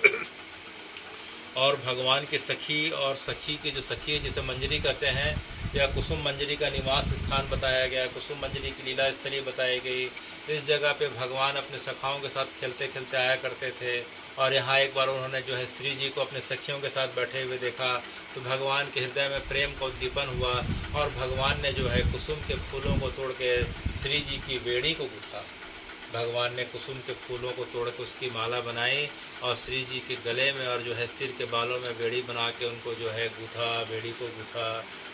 और भगवान के सखी और सखी के जो सखी है जिसे मंजरी कहते हैं, या कुसुम मंजरी का निवास स्थान बताया गया, कुसुम मंजरी की लीला स्थली बताई गई। इस जगह पे भगवान अपने सखाओं के साथ खेलते खेलते आया करते थे। और यहाँ एक बार उन्होंने जो है श्री जी को अपने सखियों के साथ बैठे हुए देखा तो भगवान के हृदय में प्रेम का उद्दीपन हुआ और भगवान ने जो है कुसुम के फूलों को तोड़ के श्री जी की बेड़ी को गूँथा। भगवान ने कुसुम के फूलों को तोड़ के उसकी माला बनाई और श्री जी के गले में और जो है सिर के बालों में बेड़ी बना के उनको जो है गूँथा, बेड़ी को गूँथा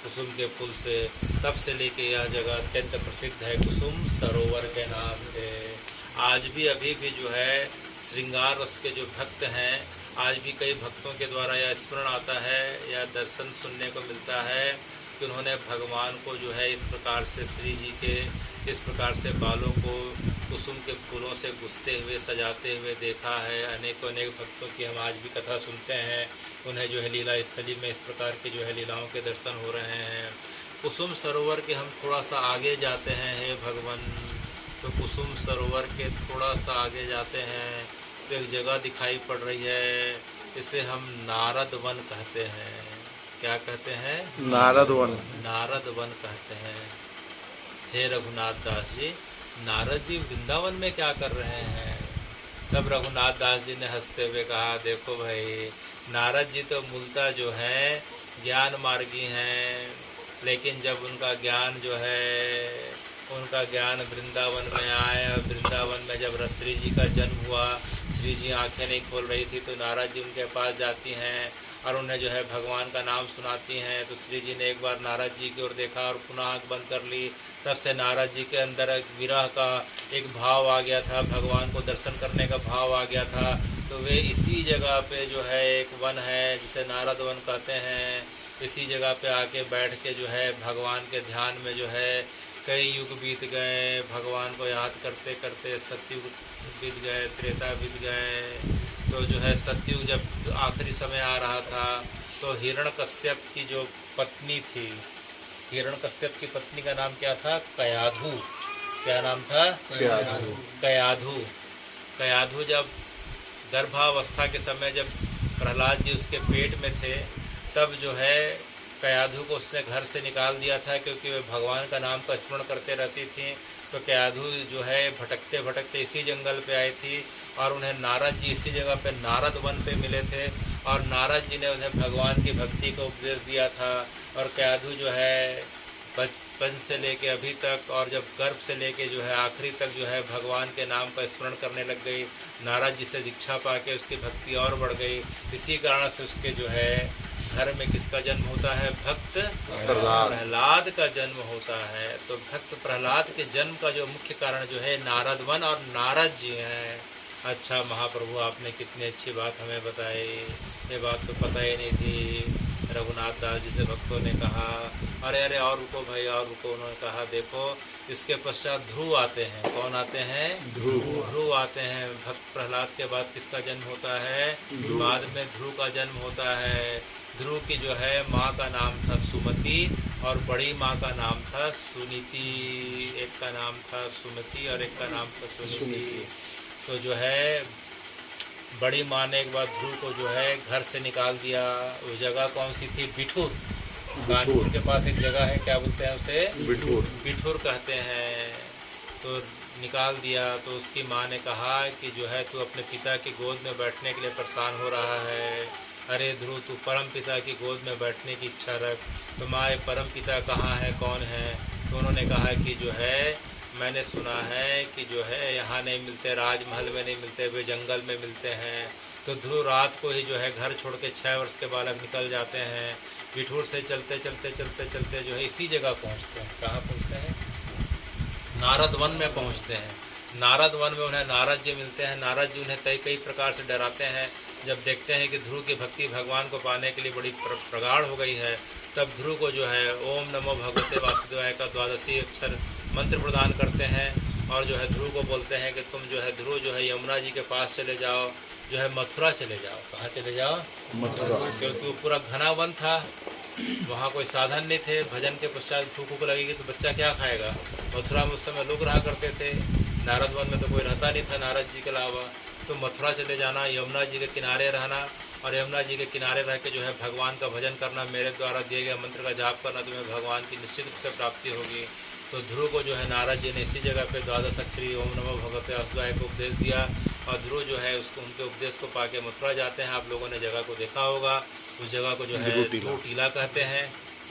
कुसुम के फूल से। तब से लेके यह जगह अत्यंत प्रसिद्ध है कुसुम सरोवर के नाम से। आज भी अभी भी जो है श्रृंगार रस के जो भक्त हैं, आज भी कई भक्तों के द्वारा यह स्मरण आता है या दर्शन सुनने को मिलता है कि उन्होंने भगवान को जो है इस प्रकार से श्री जी के इस प्रकार से बालों को कुसुम के फूलों से गूंथते हुए सजाते हुए देखा है। अनेक भक्तों की हम आज भी कथा सुनते हैं, उन्हें जो है लीला स्थली में इस प्रकार की जो है लीलाओं के दर्शन हो रहे हैं। कुसुम सरोवर के हम थोड़ा सा आगे जाते हैं हे भगवान, तो कुसुम सरोवर के थोड़ा सा आगे जाते हैं तो एक जगह दिखाई पड़ रही है, इसे हम नारद वन कहते हैं। क्या कहते हैं? नारद वन। नारद वन कहते हैं। हे रघुनाथ दास जी, नारद जी वृंदावन में क्या कर रहे हैं? तब रघुनाथ दास जी ने हंसते हुए कहा देखो भाई, नारद जी तो मूलतः जो है ज्ञान मार्गी हैं, लेकिन जब उनका ज्ञान जो है उनका ज्ञान वृंदावन में आया। वृंदावन में जब श्री जी का जन्म हुआ, श्री जी आंखें नहीं खोल रही थी तो नारद जी उनके पास जाती हैं और उन्हें जो है भगवान का नाम सुनाती हैं। तो श्री जी ने एक बार नारद जी की ओर देखा और पुनः आँख बंद कर ली। तब से नारद जी के अंदर एक विरह का एक भाव आ गया था, भगवान को दर्शन करने का भाव आ गया था। तो वे इसी जगह पे जो है एक वन है जिसे नारद वन कहते हैं, इसी जगह पे आके बैठ के जो है भगवान के ध्यान में जो है कई युग बीत गए। भगवान को याद करते करते सतयुग बीत गए, त्रेता बीत गए। तो जो है सतयुग जब आखिरी समय आ रहा था तो हिरण्यकश्यप की जो पत्नी थी, हिरण्यकश्यप की पत्नी का नाम क्या था? कयाधु। क्या नाम था? कयाधु। कयाधु जब गर्भावस्था के समय जब प्रहलाद जी उसके पेट में थे तब जो है कयाधु को उसने घर से निकाल दिया था, क्योंकि वे भगवान का नाम का स्मरण करते रहती थी। तो कयाधु जो है भटकते भटकते इसी जंगल पे आई थी और उन्हें नारद जी इसी जगह पे नारद वन पे मिले थे और नारद जी ने उन्हें भगवान की भक्ति का उपदेश दिया था। और कयाधु जो है बचपन से लेके अभी तक और जब गर्भ से लेके जो है आखिरी तक जो है भगवान के नाम का स्मरण करने लग गई। नारद जी से दीक्षा पाके उसकी भक्ति और बढ़ गई। इसी कारण से उसके जो है घर में किसका जन्म होता है? भक्त प्रहलाद का जन्म होता है। तो भक्त प्रहलाद के जन्म का जो मुख्य कारण जो है नारद वन और नारद जी हैं। अच्छा महाप्रभु, आपने कितनी अच्छी बात हमें बताई, ये बात तो पता ही नहीं थी। रघुनाथ दास जी से भक्तों ने कहा अरे अरे और रुको भाई और रुको। उन्होंने कहा देखो इसके पश्चात ध्रुव आते हैं। कौन आते हैं? ध्रुव आते हैं। भक्त प्रहलाद के बाद किसका जन्म होता है? बाद में ध्रुव का जन्म होता है। ध्रुव की जो है माँ का नाम था सुमति और बड़ी माँ का नाम था सुनीति। एक का नाम था सुमति और एक का नाम था सुनीति। तो जो है बड़ी माँ ने एक बार ध्रुव को जो है घर से निकाल दिया। वो जगह कौन सी थी? बिठूर। कानपुर के पास एक जगह है, क्या बोलते हैं उसे? बिठूर कहते हैं। तो निकाल दिया। तो उसकी माँ ने कहा कि जो है तू अपने पिता की गोद में बैठने के लिए परेशान हो रहा है। अरे ध्रुव, तू परम पिता की गोद में बैठने की इच्छा रख। तो माँ, परम पिता कहाँ है, कौन है? तो उन्होंने कहा कि जो है मैंने सुना है कि जो है यहाँ नहीं मिलते, राजमहल में नहीं मिलते, वे जंगल में मिलते हैं। तो ध्रुव रात को ही जो है घर छोड़ के 6 वर्ष के बालक निकल जाते हैं। बिठूर से चलते चलते चलते चलते जो है इसी जगह पहुँचते हैं। कहाँ पहुँचते हैं? नारद वन में पहुँचते हैं। नारद वन में उन्हें नारद जी मिलते हैं। नारद जी उन्हें कई प्रकार से डराते हैं। जब देखते हैं कि ध्रुव की भक्ति भगवान को पाने के लिए बड़ी प्रगाढ़ हो गई है, तब ध्रुव को जो है ओम नमो भगवते वासुदेवाय का 12 अक्षर मंत्र प्रदान करते हैं और जो है ध्रुव को बोलते हैं कि तुम जो है ध्रुव जो है यमुना जी के पास चले जाओ, जो है मथुरा चले जाओ। कहाँ चले जाओ? मथुरा। क्योंकि वो पूरा घना वन था, वहाँ कोई साधन नहीं थे। भजन के पश्चात भूख लगेगी तो बच्चा क्या खाएगा? मथुरा में उस समय लोग रहा करते थे, नारद वन में तो कोई रहता नहीं था नारद जी के अलावा। तो मथुरा चले जाना, यमुना जी के किनारे रहना और यमुना जी के किनारे रह के जो है भगवान का भजन करना, मेरे द्वारा दिए गए मंत्र का जाप करना, तुम्हें भगवान की निश्चित रूप से प्राप्ति होगी। तो ध्रुव को जो है नारद जी ने इसी जगह पे 12 अक्षरी ओम नमो भगवते वासुदेवाय को उपदेश दिया और ध्रुव जो है उसको उनके उपदेश को पाके मथुरा जाते हैं। आप लोगों ने जगह को देखा होगा, उस जगह को जो है ध्रुव टीला कहते हैं।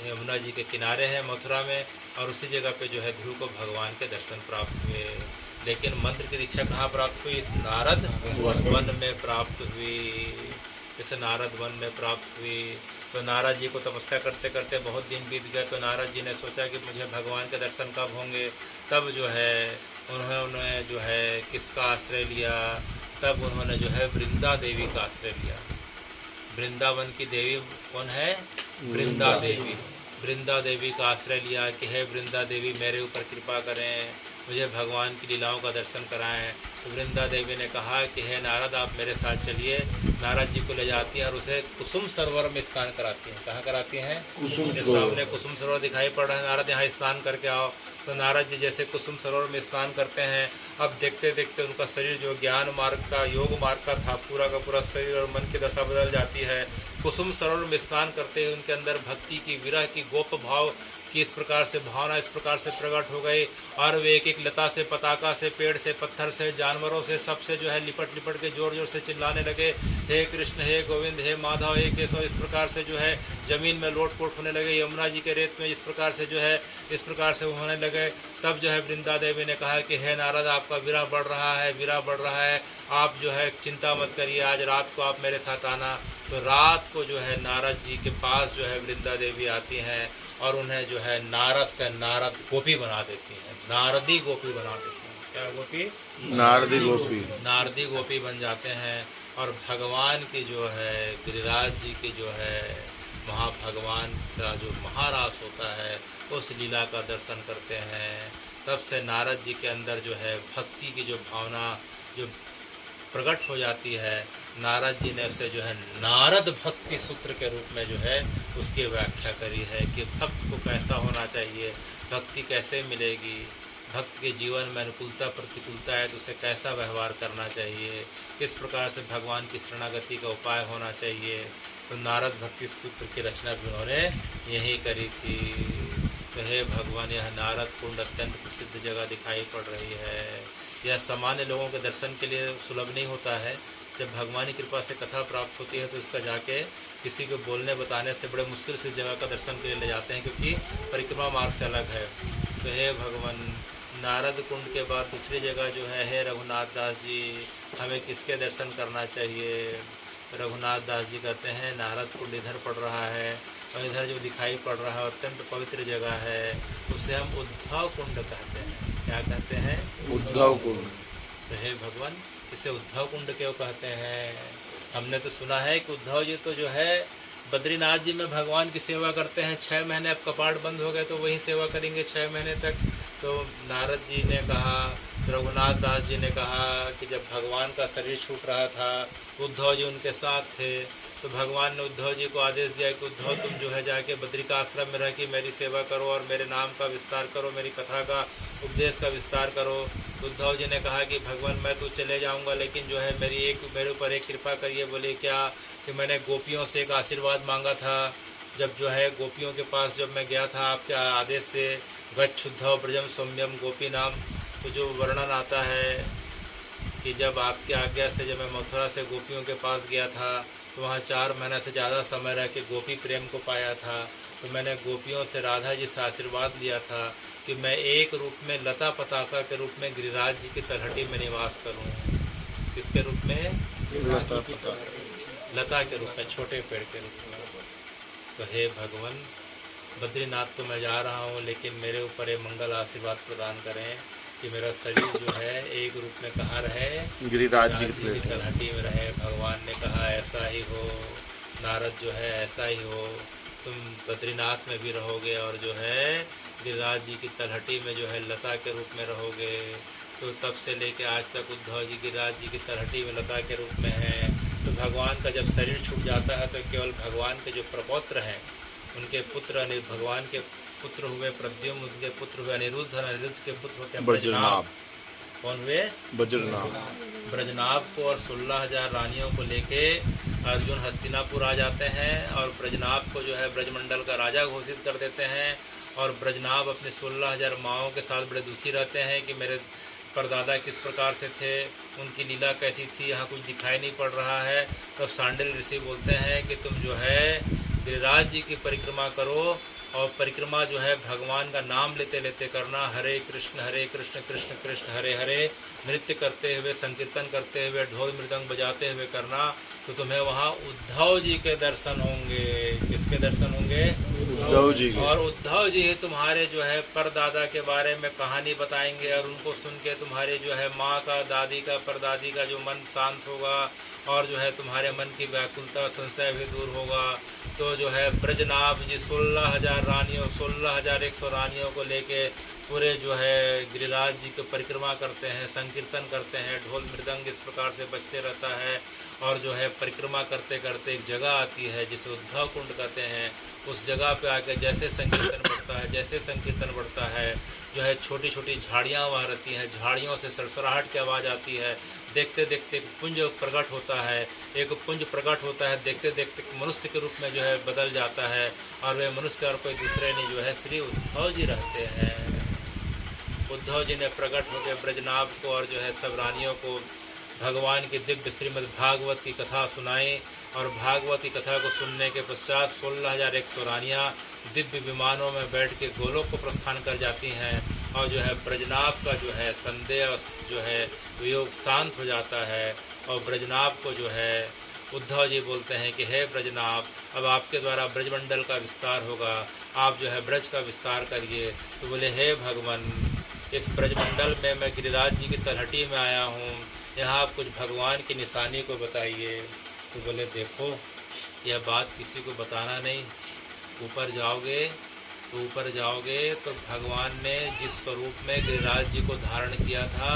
यमुना जी के किनारे है मथुरा में और उसी जगह पे जो है ध्रुव को भगवान के दर्शन प्राप्त हुए। लेकिन मंत्र की दीक्षा कहाँ प्राप्त हुई? इस नारद वन में प्राप्त हुई। इस नारद वन में प्राप्त हुई। तो नारद जी को तपस्या करते करते बहुत दिन बीत गए। तो नारद जी ने सोचा कि मुझे भगवान के दर्शन कब होंगे। तब जो है उन्होंने जो है किसका आश्रय लिया? तब उन्होंने जो है वृंदा देवी का आश्रय लिया। वृंदावन की देवी कौन है? वृंदा देवी। वृंदा देवी का आश्रय लिया कि हे वृंदा देवी मेरे ऊपर कृपा करें, मुझे भगवान की लीलाओं का दर्शन कराएं। तो वृंदा देवी ने कहा कि हे नारद, आप मेरे साथ चलिए। नारद जी को ले जाती हैं और उसे कुसुम सरोवर में स्नान कराती हैं। कहाँ कराती हैं? सामने कुसुम सरोवर दिखाई पड़ रहा है, नारद यहाँ स्नान करके आओ। तो नारद जी जैसे कुसुम सरोवर में स्नान करते हैं, अब देखते देखते उनका शरीर जो ज्ञान मार्ग का, योग मार्ग का था, पूरा का पूरा शरीर और मन की दशा बदल जाती है। कुसुम सरोवर में स्नान करते ही उनके अंदर भक्ति की, विरह की, गोप भाव की इस प्रकार से भावना इस प्रकार से प्रकट हो गई और वे एक एक लता से, पताका से, पेड़ से, पत्थर से, जानवर जानवरों से सबसे जो है लिपट लिपट के ज़ोर ज़ोर से चिल्लाने लगे, हे कृष्ण, हे गोविंद, हे माधव, हे केशव। इस प्रकार से जो है ज़मीन में लोट-पोट होने लगे, यमुना जी के रेत में इस प्रकार से जो है इस प्रकार से होने लगे। तब जो है वृंदा देवी ने कहा कि हे नारद, आपका विरह बढ़ रहा है, विरह बढ़ रहा है, आप जो है चिंता मत करिए, आज रात को आप मेरे साथ आना। तो रात को जो है नारद जी के पास जो है वृंदा देवी आती हैं और उन्हें जो है नारद से नारद गोपी बना देती हैं, नारदी गोपी बना देती हैं। क्या गोपी? नारदी गोपी। नारदी गोपी बन जाते हैं और भगवान की जो है गिरिराज जी की जो है भगवान का जो महारास होता है उस लीला का दर्शन करते हैं। तब से नारद जी के अंदर जो है भक्ति की जो भावना जो प्रकट हो जाती है, नारद जी ने उसे जो है नारद भक्ति सूत्र के रूप में जो है उसकी व्याख्या करी है कि भक्त को कैसा होना चाहिए, भक्ति कैसे मिलेगी, भक्त के जीवन में अनुकूलता प्रतिकूलता है तो उसे कैसा व्यवहार करना चाहिए, किस प्रकार से भगवान की शरणागति का उपाय होना चाहिए। तो नारद भक्ति सूत्र की रचना भी उन्होंने यही करी थी। तो हे भगवान, यह नारद कुंड अत्यंत प्रसिद्ध जगह दिखाई पड़ रही है। यह सामान्य लोगों के दर्शन के लिए सुलभ नहीं होता है। जब भगवान की कृपा से कथा प्राप्त होती है तो इसका जाके किसी को बोलने बताने से बड़े मुश्किल से इस जगह का दर्शन के लिए ले जाते हैं, क्योंकि परिक्रमा मार्ग से अलग है। तो हे भगवान, नारद कुंड के बाद दूसरी जगह जो है, हे रघुनाथ दास जी, हमें किसके दर्शन करना चाहिए? रघुनाथ दास जी कहते हैं नारद कुंड इधर पड़ रहा है और इधर जो दिखाई पड़ रहा है अत्यंत पवित्र जगह है, उसे हम उद्धव कुंड कहते हैं। क्या कहते हैं? उद्धव कुंड। तो हे भगवान, इसे उद्धव कुंड क्यों कहते हैं? हमने तो सुना है कि उद्धव जी तो जो है बद्रीनाथ जी में भगवान की सेवा करते हैं, 6 महीने अब कपाट बंद हो गए तो वहीं सेवा करेंगे 6 महीने तक। तो नारद जी ने कहा, रघुनाथ दास जी ने कहा कि जब भगवान का शरीर छूट रहा था, उद्धव जी उनके साथ थे, तो भगवान ने उद्धव जी को आदेश दिया कि उद्धव तुम जो है जाके बद्री का आश्रम में रह के मेरी सेवा करो और मेरे नाम का विस्तार करो, मेरी कथा का उपदेश का विस्तार करो। उद्धव जी ने कहा कि भगवान मैं तो चले जाऊंगा, लेकिन जो है मेरे ऊपर एक कृपा करिए। बोले क्या? कि मैंने गोपियों से एक आशीर्वाद मांगा था। जब जो है गोपियों के पास जब मैं गया था आपके आदेश से, गच्छुद्धव ब्रजम सौम्यम गोपी नाम, तो जो वर्णन आता है कि जब आपकी आज्ञा से जब मैं मथुरा से गोपियों के पास गया था तो वहाँ 4 महीने से ज़्यादा समय रह के गोपी प्रेम को पाया था। तो मैंने गोपियों से राधा जी से आशीर्वाद लिया था कि मैं एक रूप में लता पताका के रूप में गिरिराज जी की तलहटी में निवास करूँ। किसके रूप में? लता के रूप में, छोटे पेड़ के रूप में। तो हे भगवान, बद्रीनाथ तो मैं जा रहा हूँ, लेकिन मेरे ऊपर ये मंगल आशीर्वाद प्रदान करें कि मेरा शरीर जो है एक रूप में कहाँ रहे? गिरिराज जी की तलहटी में रहे। भगवान ने कहा ऐसा ही हो नारद, जो है ऐसा ही हो, तुम बद्रीनाथ में भी रहोगे और जो है गिरिराज जी की तलहटी में जो है लता के रूप में रहोगे। तो तब से लेके आज तक उद्धव जी गिरिराज जी की तलहटी में लता के रूप में है। तो भगवान का जब शरीर छूट जाता है तो केवल भगवान के जो प्रपौत्र हैं, उनके पुत्र भगवान के पुत्र हुए प्रद्युम्न, उनके पुत्र हुए अनिरुद्ध, अनिरुद्ध के पुत्र होते हैं ब्रजनाभ। कौन हुए? ब्रजनाभ। ब्रजनाभ को और 16,000 रानियों को लेके अर्जुन हस्तिनापुर आ जाते हैं और ब्रजनाभ को जो है ब्रजमंडल का राजा घोषित कर देते हैं। और ब्रजनाभ अपने 16,000 माओं के साथ बड़े दुखी रहते हैं कि मेरे परदादा किस प्रकार से थे, उनकी लीला कैसी थी, यहाँ कुछ दिखाई नहीं पड़ रहा है। तब सांडिल ऋषि बोलते हैं कि तुम जो है गिरिराज जी की परिक्रमा करो और परिक्रमा जो है भगवान का नाम लेते लेते करना, हरे कृष्ण कृष्ण कृष्ण हरे हरे, नृत्य करते हुए, संकीर्तन करते हुए, ढोल मृदंग बजाते हुए करना। तो तुम्हें वहाँ उद्धव जी के दर्शन होंगे। किसके दर्शन होंगे? उद्धव जी के। और उद्धव जी ही तुम्हारे जो है परदादा के बारे में कहानी बताएंगे और उनको सुन के तुम्हारे जो है माँ का, दादी का, परदादी का जो मन शांत होगा और जो है तुम्हारे मन की व्याकुलता, संशय भी दूर होगा। तो जो है ब्रजनाभ जी 16,000 रानियों, 16,100 रानियों को लेके पूरे जो है गिरिराज जी की परिक्रमा करते हैं, संकीर्तन करते हैं, ढोल मृदंग इस प्रकार से बजते रहता है। और जो है परिक्रमा करते करते एक जगह आती है जिसे उद्धव कुंड कहते हैं। उस जगह पे आकर जैसे संकीर्तन बढ़ता है, जैसे संकीर्तन बढ़ता है, जो है छोटी छोटी झाड़ियाँ वहाँ रहती हैं, झाड़ियों से सरसराहट की आवाज़ आती है। देखते देखते पुंज प्रकट होता है, एक पुंज प्रकट होता है, देखते देखते मनुष्य के रूप में जो है बदल जाता है और वे मनुष्य और कोई दूसरे नहीं जो है श्री उद्धव जी रहते हैं। उद्धव जी ने प्रकट होकर ब्रजनाभ को और जो है सब रानियों को भगवान की दिव्य श्रीमद् भागवत की कथा सुनाई। और भागवत की कथा को सुनने के पश्चात 16,100 रानियाँ दिव्य विमानों में बैठ के गोलोक को प्रस्थान कर जाती हैं। और जो है ब्रजनाभ का जो है संदेह जो है वियोग शांत हो जाता है। और ब्रजनाभ को जो है उद्धव जी बोलते हैं कि हे ब्रजनाभ, अब आपके द्वारा ब्रजमंडल का विस्तार होगा, आप जो है ब्रज का विस्तार करिए। तो बोले हे भगवान, इस ब्रजमंडल में मैं गिरिराज जी की तलहटी में आया हूँ, यहाँ आप कुछ भगवान की निशानी को बताइए। तो बोले देखो, यह बात किसी को बताना नहीं, ऊपर जाओगे तो भगवान ने जिस स्वरूप में गिरिराज जी को धारण किया था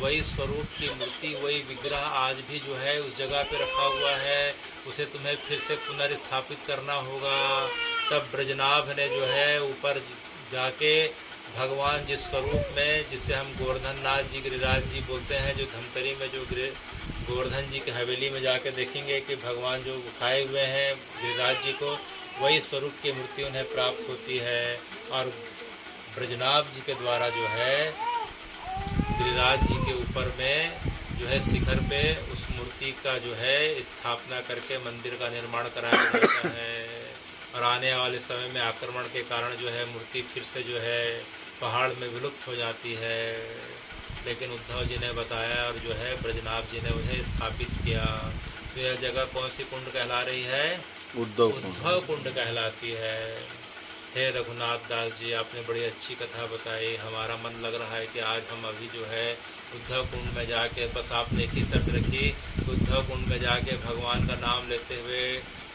वही स्वरूप की मूर्ति, वही विग्रह आज भी जो है उस जगह पे रखा हुआ है, उसे तुम्हें फिर से पुनर्स्थापित करना होगा। तब ब्रजनाभ ने जो है ऊपर जाके भगवान जिस स्वरूप में, जिसे हम गोवर्धन नाथ जी गिरिराज जी बोलते हैं, जो धमतरी में जो गोवर्धन जी की हवेली में जाके देखेंगे कि भगवान जो उठाए हुए हैं गिरिराज जी को, वही स्वरूप की मूर्ति उन्हें प्राप्त होती है। और ब्रजनाभ जी के द्वारा जो है गिरिराज जी के ऊपर में जो है शिखर पे उस मूर्ति का जो है स्थापना करके मंदिर का निर्माण कराया जाता है। और आने वाले समय में आक्रमण के कारण जो है मूर्ति फिर से जो है पहाड़ में विलुप्त हो जाती है। लेकिन उद्धव जी ने बताया और जो है ब्रजनाभ जी ने उन्हें स्थापित किया। तो यह जगह कौन सी कुंड कहला रही है? उद्धव कुंड कहलाती है। हे रघुनाथ दास जी, आपने बड़ी अच्छी कथा बताई। हमारा मन लग रहा है कि आज हम अभी जो है उद्धव कुंड में जाके, बस आपने एक ही शर्त रखी, उद्धव कुंड में जाके भगवान का नाम लेते हुए,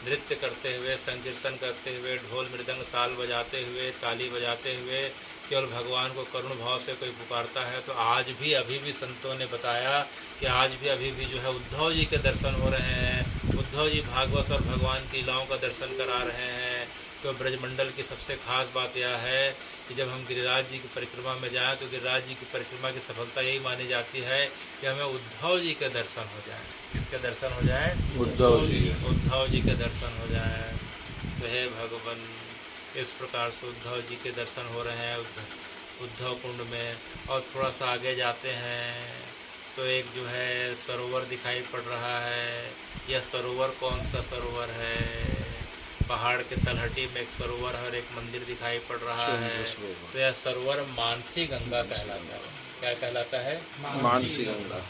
नृत्य करते हुए, संकीर्तन करते हुए, ढोल मृदंग ताल बजाते हुए, ताली बजाते हुए केवल भगवान को करुण भाव से कोई पुकारता है तो आज भी अभी भी संतों ने बताया कि आज भी अभी भी जो है उद्धव जी के दर्शन हो रहे हैं। उद्धव जी भागवत और भगवान की लीलाओं का दर्शन करा रहे हैं। तो ब्रजमंडल की सबसे खास बात यह है कि जब हम गिरिराज जी की परिक्रमा में जाएं तो गिरिराज जी की परिक्रमा की सफलता यही मानी जाती है कि हमें उद्धव जी के दर्शन हो जाएं। किसके दर्शन हो जाएं? उद्धव जी के दर्शन हो जाएं। तो हे भगवान, इस प्रकार से उद्धव जी के दर्शन हो रहे हैं उद्धव कुंड में। और थोड़ा सा आगे जाते हैं तो एक जो है सरोवर दिखाई पड़ रहा है। यह सरोवर कौन सा सरोवर है? पहाड़ के तलहटी में एक सरोवर और एक मंदिर दिखाई पड़ रहा है। तो यह सरोवर मानसी गंगा कहलाता है। क्या कहलाता है? मानसी गंगा।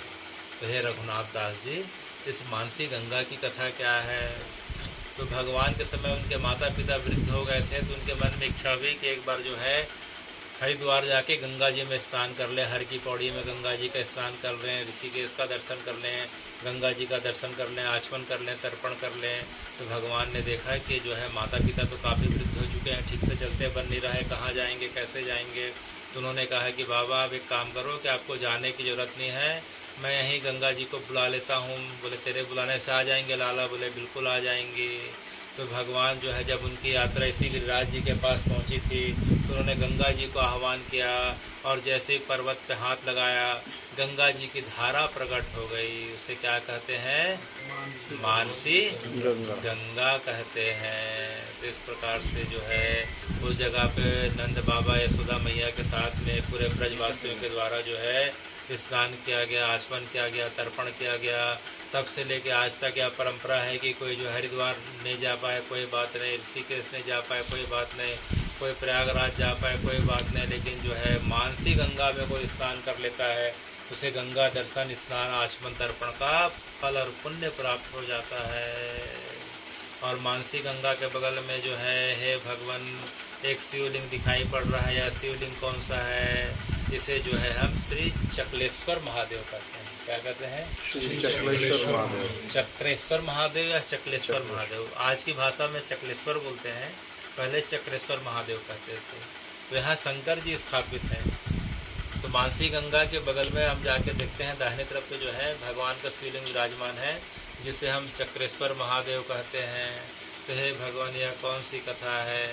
तो हे रघुनाथ दास जी, इस मानसी गंगा की कथा क्या है? तो भगवान के समय उनके माता पिता वृद्ध हो गए थे तो उनके मन में इच्छा हुई कि एक बार जो है हरिद्वार जाके गंगा जी में स्नान कर लें। हर की पौड़ी में गंगा जी का स्नान कर लें, ऋषिकेश का दर्शन कर लें, गंगा जी का दर्शन कर लें, आचमन कर लें, तर्पण कर लें। तो भगवान ने देखा कि जो है माता पिता तो काफ़ी वृद्ध हो चुके हैं, ठीक से चलते बन नहीं रहा है, कहाँ जाएंगे, कैसे जाएंगे। तो उन्होंने कहा कि बाबा आप एक काम करो कि आपको जाने की ज़रूरत नहीं है, मैं यहीं गंगा जी को बुला लेता हूँ। बोले तेरे बुलाने से आ जाएंगे लाला? बोले बिल्कुल आ जाएंगे। तो भगवान जो है जब उनकी यात्रा इसी गिरिराज जी के पास पहुंची थी तो उन्होंने गंगा जी को आह्वान किया और जैसे ही पर्वत पे हाथ लगाया गंगा जी की धारा प्रकट हो गई। उसे क्या कहते हैं? मानसी गंगा कहते हैं। तो इस प्रकार से जो है उस जगह पे नंद बाबा यशोदा मैया के साथ में पूरे ब्रजवासियों के द्वारा जो है स्नान किया गया, आचमन किया गया, तर्पण किया गया। तब से लेके आज तक यह परंपरा है कि कोई जो हरिद्वार नहीं जा पाए कोई बात नहीं, ऋषिकेश नहीं जा पाए कोई बात नहीं, कोई प्रयागराज जा पाए कोई बात नहीं, लेकिन जो है मानसी गंगा में कोई स्नान कर लेता है उसे गंगा दर्शन, स्नान, आचमन, तर्पण का फल और पुण्य प्राप्त हो जाता है। और मानसी गंगा के बगल में जो है हे भगवान एक शिवलिंग दिखाई पड़ रहा है। यह शिवलिंग कौन सा है? इसे जो है हम श्री चक्लेश्वर महादेव कहते हैं। क्या कहते हैं? चक्लेश्वर महादेव। चक्रेश्वर महादेव या चक्लेश्वर महादेव, आज की भाषा में चक्लेश्वर बोलते हैं, पहले चक्रेश्वर महादेव कहते थे। तो यहाँ शंकर जी स्थापित हैं। तो मानसी गंगा के बगल में हम जाके देखते हैं दाहिने तरफ तो जो है भगवान का शिवलिंग विराजमान है जिसे हम चक्रेश्वर महादेव कहते हैं। तो हे भगवान यह कौन सी कथा है?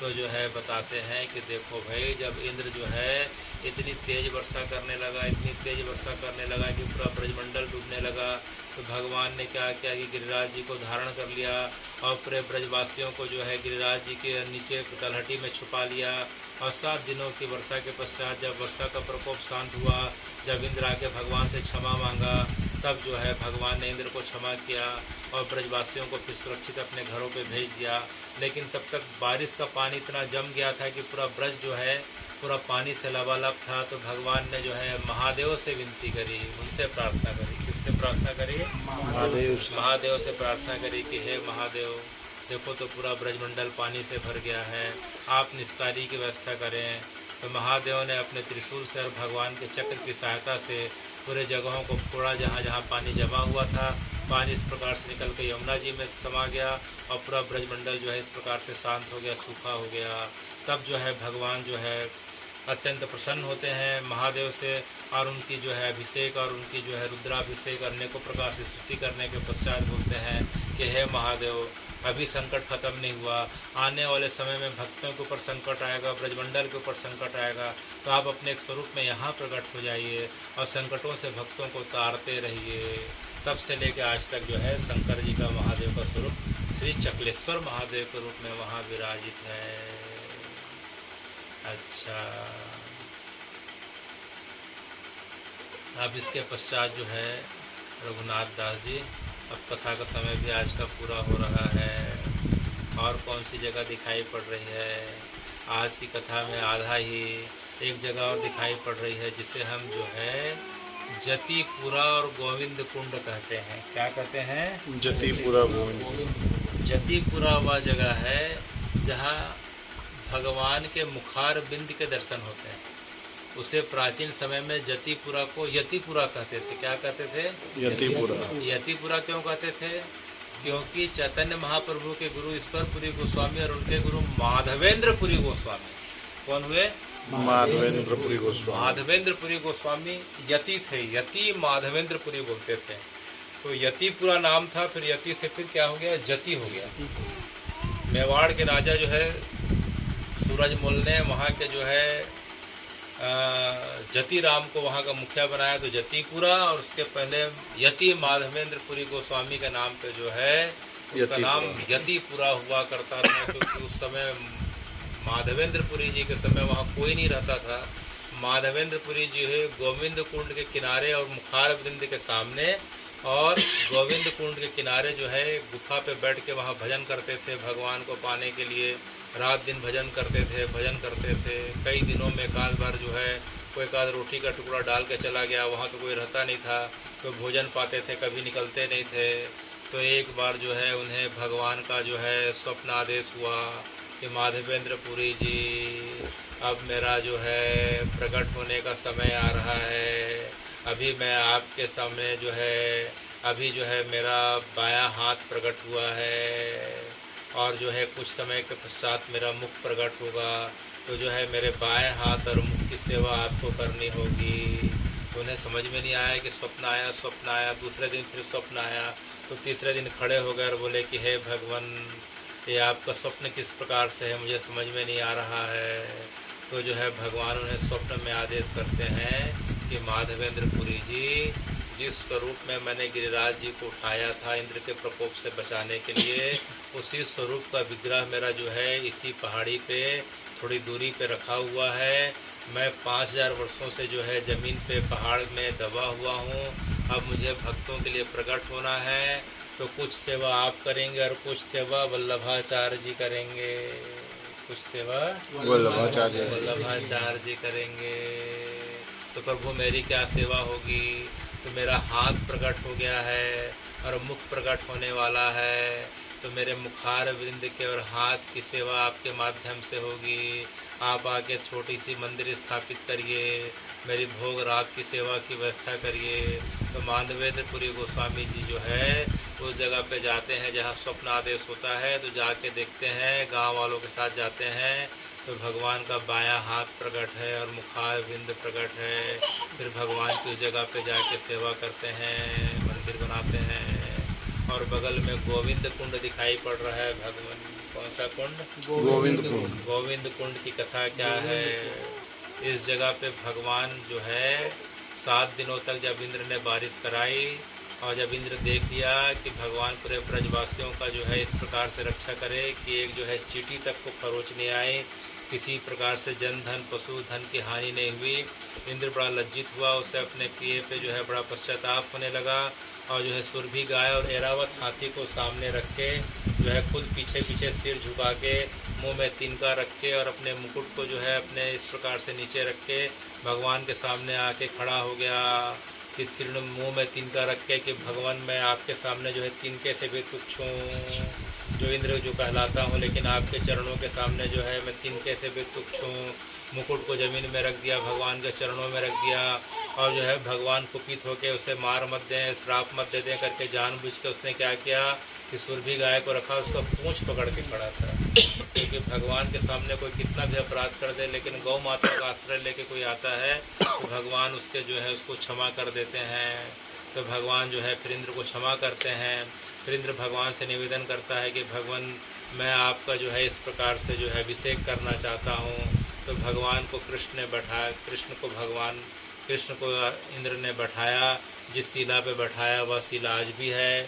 तो जो है बताते हैं कि देखो भाई, जब इंद्र जो है इतनी तेज़ वर्षा करने लगा, इतनी तेज़ वर्षा करने लगा कि पूरा ब्रजमंडल डूबने लगा, तो भगवान ने क्या किया कि गिरिराज जी को धारण कर लिया और पूरे ब्रजवासियों को जो है गिरिराज जी के नीचे तलहटी में छुपा लिया। और 7 दिनों की वर्षा के पश्चात जब वर्षा का प्रकोप शांत हुआ, जब इंद्र आके भगवान से क्षमा मांगा, तब जो है भगवान ने इंद्र को क्षमा किया और ब्रजवासियों को फिर सुरक्षित अपने घरों पे भेज दिया। लेकिन तब तक बारिश का पानी इतना जम गया था कि पूरा ब्रज जो है पूरा पानी से लबालब था। तो भगवान ने जो है महादेव से विनती करी, उनसे प्रार्थना करी। किससे प्रार्थना करी? महादेव से प्रार्थना करी कि हे महादेव, देखो तो पूरा ब्रजमंडल पानी से भर गया है, आप निस्तारी की व्यवस्था करें। तो महादेव ने अपने त्रिशूल से और भगवान के चक्र की सहायता से पूरे जगहों को फोड़ा, जहाँ जहाँ पानी जमा हुआ था। पानी इस प्रकार से निकल के यमुना जी में समा गया और पूरा ब्रजमंडल जो है इस प्रकार से शांत हो गया, सूखा हो गया। तब जो है भगवान जो है अत्यंत प्रसन्न होते हैं महादेव से और उनकी जो है अभिषेक और उनकी जो है रुद्राभिषेक अनेकों प्रकार से स्तुति करने के पश्चात बोलते हैं कि हे महादेव, अभी संकट खत्म नहीं हुआ, आने वाले समय में भक्तों के ऊपर संकट आएगा, ब्रजमंडल के ऊपर संकट आएगा, तो आप अपने एक स्वरूप में यहाँ प्रकट हो जाइए और संकटों से भक्तों को तारते रहिए। तब से लेकर आज तक जो है शंकर जी का महादेव का स्वरूप श्री चकलेश्वर महादेव के रूप में वहाँ विराजित है। अच्छा, अब इसके पश्चात जो है रघुनाथ दास जी, अब कथा का समय भी आज का पूरा हो रहा है और कौन सी जगह दिखाई पड़ रही है? आज की कथा में आधा ही एक जगह और दिखाई पड़ रही है जिसे हम जो है जतिपुरा और गोविंद कुंड कहते हैं। क्या कहते हैं? जतिपुरा गोविंद। जतिपुरा वह जगह है जहाँ भगवान के मुखार बिंद के दर्शन होते हैं। उसे प्राचीन समय में जतिपुरा को यतिपुरा कहते थे। क्या कहते थे? यतिपुरा। यतिपुरा क्यों कहते थे? क्योंकि चैतन्य महाप्रभु के गुरु ईश्वरपुरी गोस्वामी और उनके गुरु माधवेंद्रपुरी गोस्वामी, कौन हुए? माधवेंद्रपुरी गोस्वामी। माधवेंद्रपुरी गोस्वामी यति थे, यति माधवेंद्रपुरी बोलते थे। तो यतिपुरा नाम था, फिर यति से फिर क्या हो गया? जति हो गया। मेवाड़ के राजा जो है सूरजमल ने वहाँ के जो है जति राम को वहाँ का मुखिया बनाया, तो जतिपुरा, और उसके पहले यति माधवेंद्रपुरी गोस्वामी के नाम पे जो है उसका नाम यतिपुरा हुआ करता था। क्योंकि उस समय माधवेंद्रपुरी जी के समय वहाँ कोई नहीं रहता था। माधवेंद्रपुरी जी है गोविंद कुंड के किनारे और मुखार बिंद के सामने, और गोविंद कुंड के किनारे जो है गुफा पे बैठ के वहाँ भजन करते थे। भगवान को पाने के लिए रात दिन भजन करते थे। कई दिनों में एक आध बार जो है कोई एक आध रोटी का टुकड़ा डाल के चला गया, वहाँ तो कोई रहता नहीं था, तो भोजन पाते थे, कभी निकलते नहीं थे। तो एक बार जो है उन्हें भगवान का जो है स्वप्न आदेश हुआ कि माधवेंद्रपुरी जी, अब मेरा जो है प्रकट होने का समय आ रहा है। अभी मैं आपके सामने जो है मेरा बायां हाथ प्रकट हुआ है और जो है कुछ समय के पश्चात मेरा मुख प्रकट होगा। तो जो है मेरे बाएं हाथ और मुख की सेवा आपको करनी होगी। तो उन्हें समझ में नहीं आया कि स्वप्न आया। दूसरे दिन फिर स्वप्न आया, तो तीसरे दिन खड़े हो गए और बोले कि हे भगवान, ये आपका स्वप्न किस प्रकार से है, मुझे समझ में नहीं आ रहा है। तो जो है भगवान उन्हें स्वप्न में आदेश करते हैं कि माधवेंद्रपुरी जी, जिस स्वरूप में मैंने गिरिराज जी को उठाया था इंद्र के प्रकोप से बचाने के लिए, उसी स्वरूप का विग्रह मेरा जो है इसी पहाड़ी पे थोड़ी दूरी पे रखा हुआ है। मैं 5000 वर्षों से जो है ज़मीन पे पहाड़ में दबा हुआ हूँ। अब मुझे भक्तों के लिए प्रकट होना है, तो कुछ सेवा आप करेंगे और कुछ सेवा वल्लभाचार्य जी करेंगे। कुछ सेवा वल्लभाचार्य जी करेंगे। तो प्रभु मेरी क्या सेवा होगी? तो मेरा हाथ प्रकट हो गया है और मुख प्रकट होने वाला है, तो मेरे मुखार वृंद के और हाथ की सेवा आपके माध्यम से होगी। आप आके छोटी सी मंदिर स्थापित करिए, मेरी भोग रात की सेवा की व्यवस्था करिए। तो माधवेंद्रपुरी गोस्वामी जी जो है उस जगह पे जाते हैं जहाँ स्वप्न आदेश होता है। तो जाके देखते हैं, गांव वालों के साथ जाते हैं, तो भगवान का बायां हाथ प्रकट है और मुखार बिंद प्रकट है। फिर भगवान की उस जगह पे जाके सेवा करते हैं, मंदिर बनाते हैं। और बगल में गोविंद कुंड दिखाई पड़ रहा है। भगवान कौन सा कुंड? गोविंद कुंड। गोविंद कुंड की कथा क्या है? इस जगह पे भगवान जो है 7 दिनों तक जब इंद्र ने बारिश कराई, और जब इंद्र देख लिया कि भगवान पूरे ब्रजवासियों का जो है इस प्रकार से रक्षा करे कि एक जो है चींटी तक को खरोच नहीं आए, किसी प्रकार से जन धन पशु धन की हानि नहीं हुई, इंद्र बड़ा लज्जित हुआ। उसे अपने किए पे जो है बड़ा पश्चाताप होने लगा और जो है सुरभि गाय और ऐरावत हाथी को सामने रख के जो है खुद पीछे पीछे सिर झुका के मुंह में तिनका रख के और अपने मुकुट को जो है अपने इस प्रकार से नीचे रख के भगवान के सामने आके खड़ा हो गया कि तीर्ण मुँह में तिनका रख के कि भगवान मैं आपके सामने जो है तिनके से भी तुच्छ हूँ, जो इंद्र जो कहलाता हूँ, लेकिन आपके चरणों के सामने जो है मैं तिनके से भी तुच्छ हूँ। मुकुट को ज़मीन में रख दिया, भगवान के चरणों में रख दिया और जो है भगवान कुपित होकर उसे मार मत दें, श्राप मत दे दें करके जानबूझ के उसने क्या किया कि सुरभि गाय को रखा, उसका पूंछ पकड़ के खड़ा था। क्योंकि भगवान के सामने कोई कितना भी अपराध कर दे लेकिन गौ माता का आश्रय लेके कोई आता है तो भगवान उसके जो है उसको क्षमा कर देते हैं। तो भगवान जो है फिर इंद्र को क्षमा करते हैं। फिर इंद्र भगवान से निवेदन करता है कि भगवान मैं आपका जो है इस प्रकार से जो है अभिषेक करना चाहता हूँ। तो भगवान को कृष्ण को इंद्र ने बैठाया, जिस शिला पे बैठाया वह शिला आज भी है।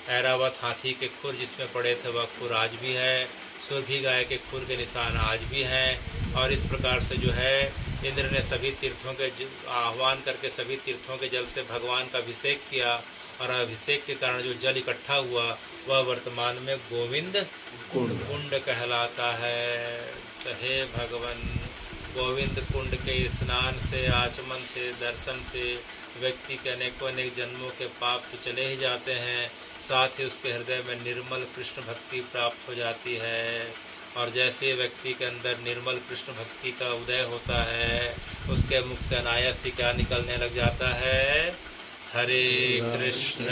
ऐरावत हाथी के खुर जिसमें पड़े थे वह खुर आज भी है। सुरभि गाय के खुर के निशान आज भी हैं। और इस प्रकार से जो है इंद्र ने सभी तीर्थों के आह्वान करके सभी तीर्थों के जल से भगवान का अभिषेक किया और अभिषेक के कारण जो जल इकट्ठा हुआ वह वर्तमान में गोविंद कुंड कहलाता है। तो हे भगवान, गोविंद कुंड के स्नान से, आचमन से, दर्शन से व्यक्ति के अनेक जन्मों के पाप तो चले ही जाते हैं, साथ ही उसके हृदय में निर्मल कृष्ण भक्ति प्राप्त हो जाती है। और जैसे व्यक्ति के अंदर निर्मल कृष्ण भक्ति का उदय होता है उसके मुख से अनायास ही क्या निकलने लग जाता है, हरे कृष्ण